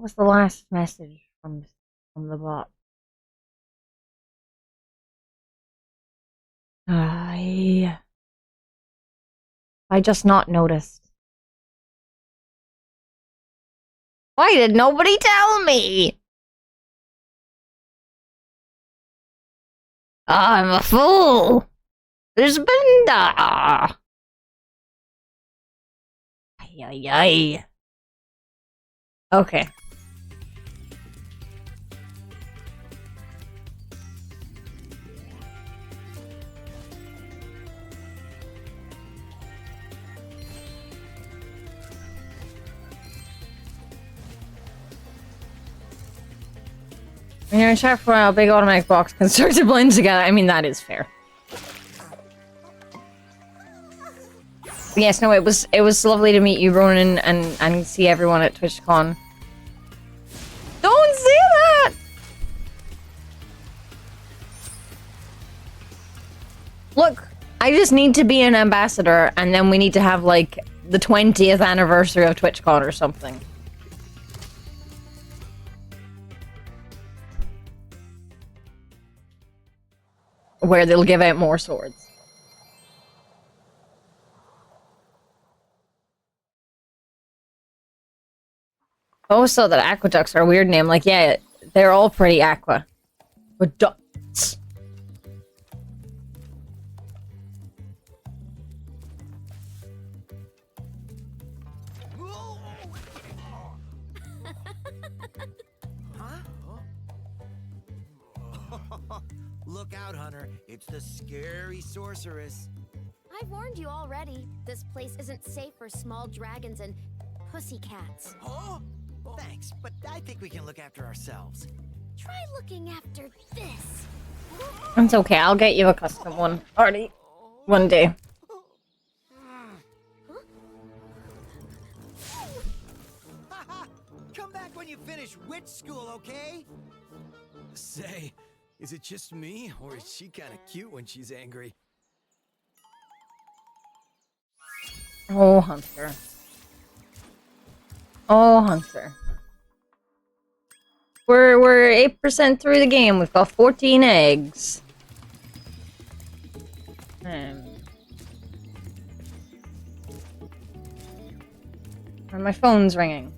[SPEAKER 1] was the last message from the bot? I just not noticed. Why did nobody tell me? I'm a fool. There's been ay. Okay. When you're in chat for a while, big automatic box can start to blend together. I mean, that is fair. Yes, no, it was lovely to meet you, Ronan, and see everyone at TwitchCon. Don't say that! Look, I just need to be an ambassador, and then we need to have, like, the 20th anniversary of TwitchCon or something. Where they'll give out more swords. Oh, so that aqueducts are a weird name. Like, yeah, they're all pretty aqua. But ducts.
[SPEAKER 7] Look out, Hunter. It's the scary sorceress.
[SPEAKER 4] I've warned you already. This place isn't safe for small dragons and pussycats.
[SPEAKER 7] Huh? Thanks, but I think we can look after ourselves.
[SPEAKER 4] Try looking after this.
[SPEAKER 1] It's okay, I'll get you a custom one. Already. One day.
[SPEAKER 7] Come back when you finish witch school, okay? Say, is it just me, or is she kind of cute when she's angry?
[SPEAKER 1] Oh, Hunter. Oh, Hunter. We're 8% through the game. We've got 14 eggs. And my phone's ringing.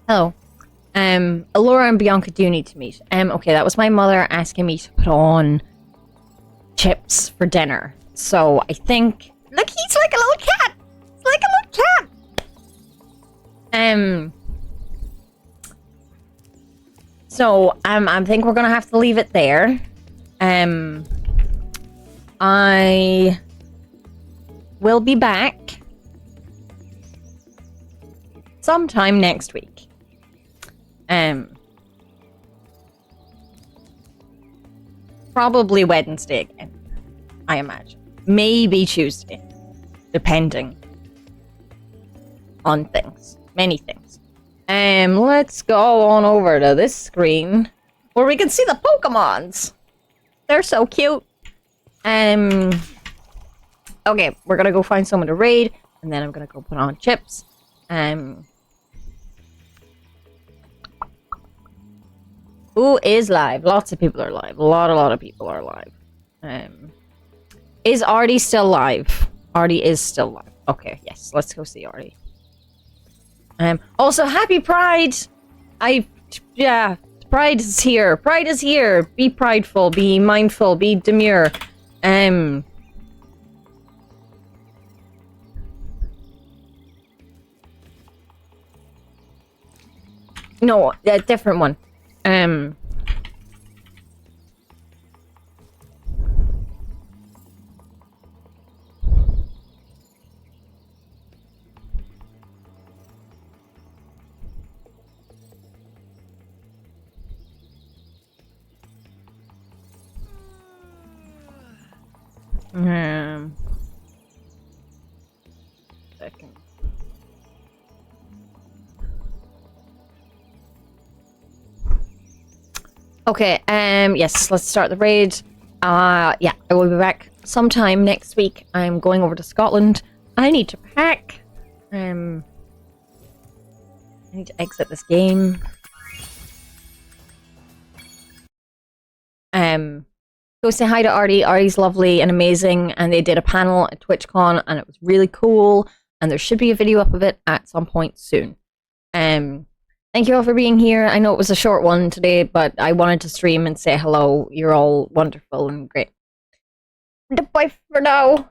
[SPEAKER 1] Hello. Alora and Bianca do need to meet. Okay, that was my mother asking me to put on chips for dinner. So I think... Look, he's like a little cat! He's like a little cat! So, I think we're gonna have to leave it there. I will be back sometime next week. Probably Wednesday again, I imagine. Maybe Tuesday, depending on things. Many things. Let's go on over to this screen where we can see the Pokemons. They're so cute. Okay, we're gonna go find someone to raid, and then I'm gonna go put on chips. Who is live? Lots of people are live. A lot of people are live. Is Artie still live? Artie is still live. Okay, yes. Let's go see Artie. Also, happy Pride! Yeah, Pride is here. Pride is here. Be prideful. Be mindful. Be demure. No, a different one. Second. Okay, yes, let's start the raid. Yeah, I will be back sometime next week. I'm going over to Scotland. I need to pack. I need to exit this game. Go say hi to Artie. Artie's lovely and amazing, and they did a panel at TwitchCon, and it was really cool, and there should be a video up of it at some point soon. Thank you all for being here. I know it was a short one today, but I wanted to stream and say hello. You're all wonderful and great. Bye for now.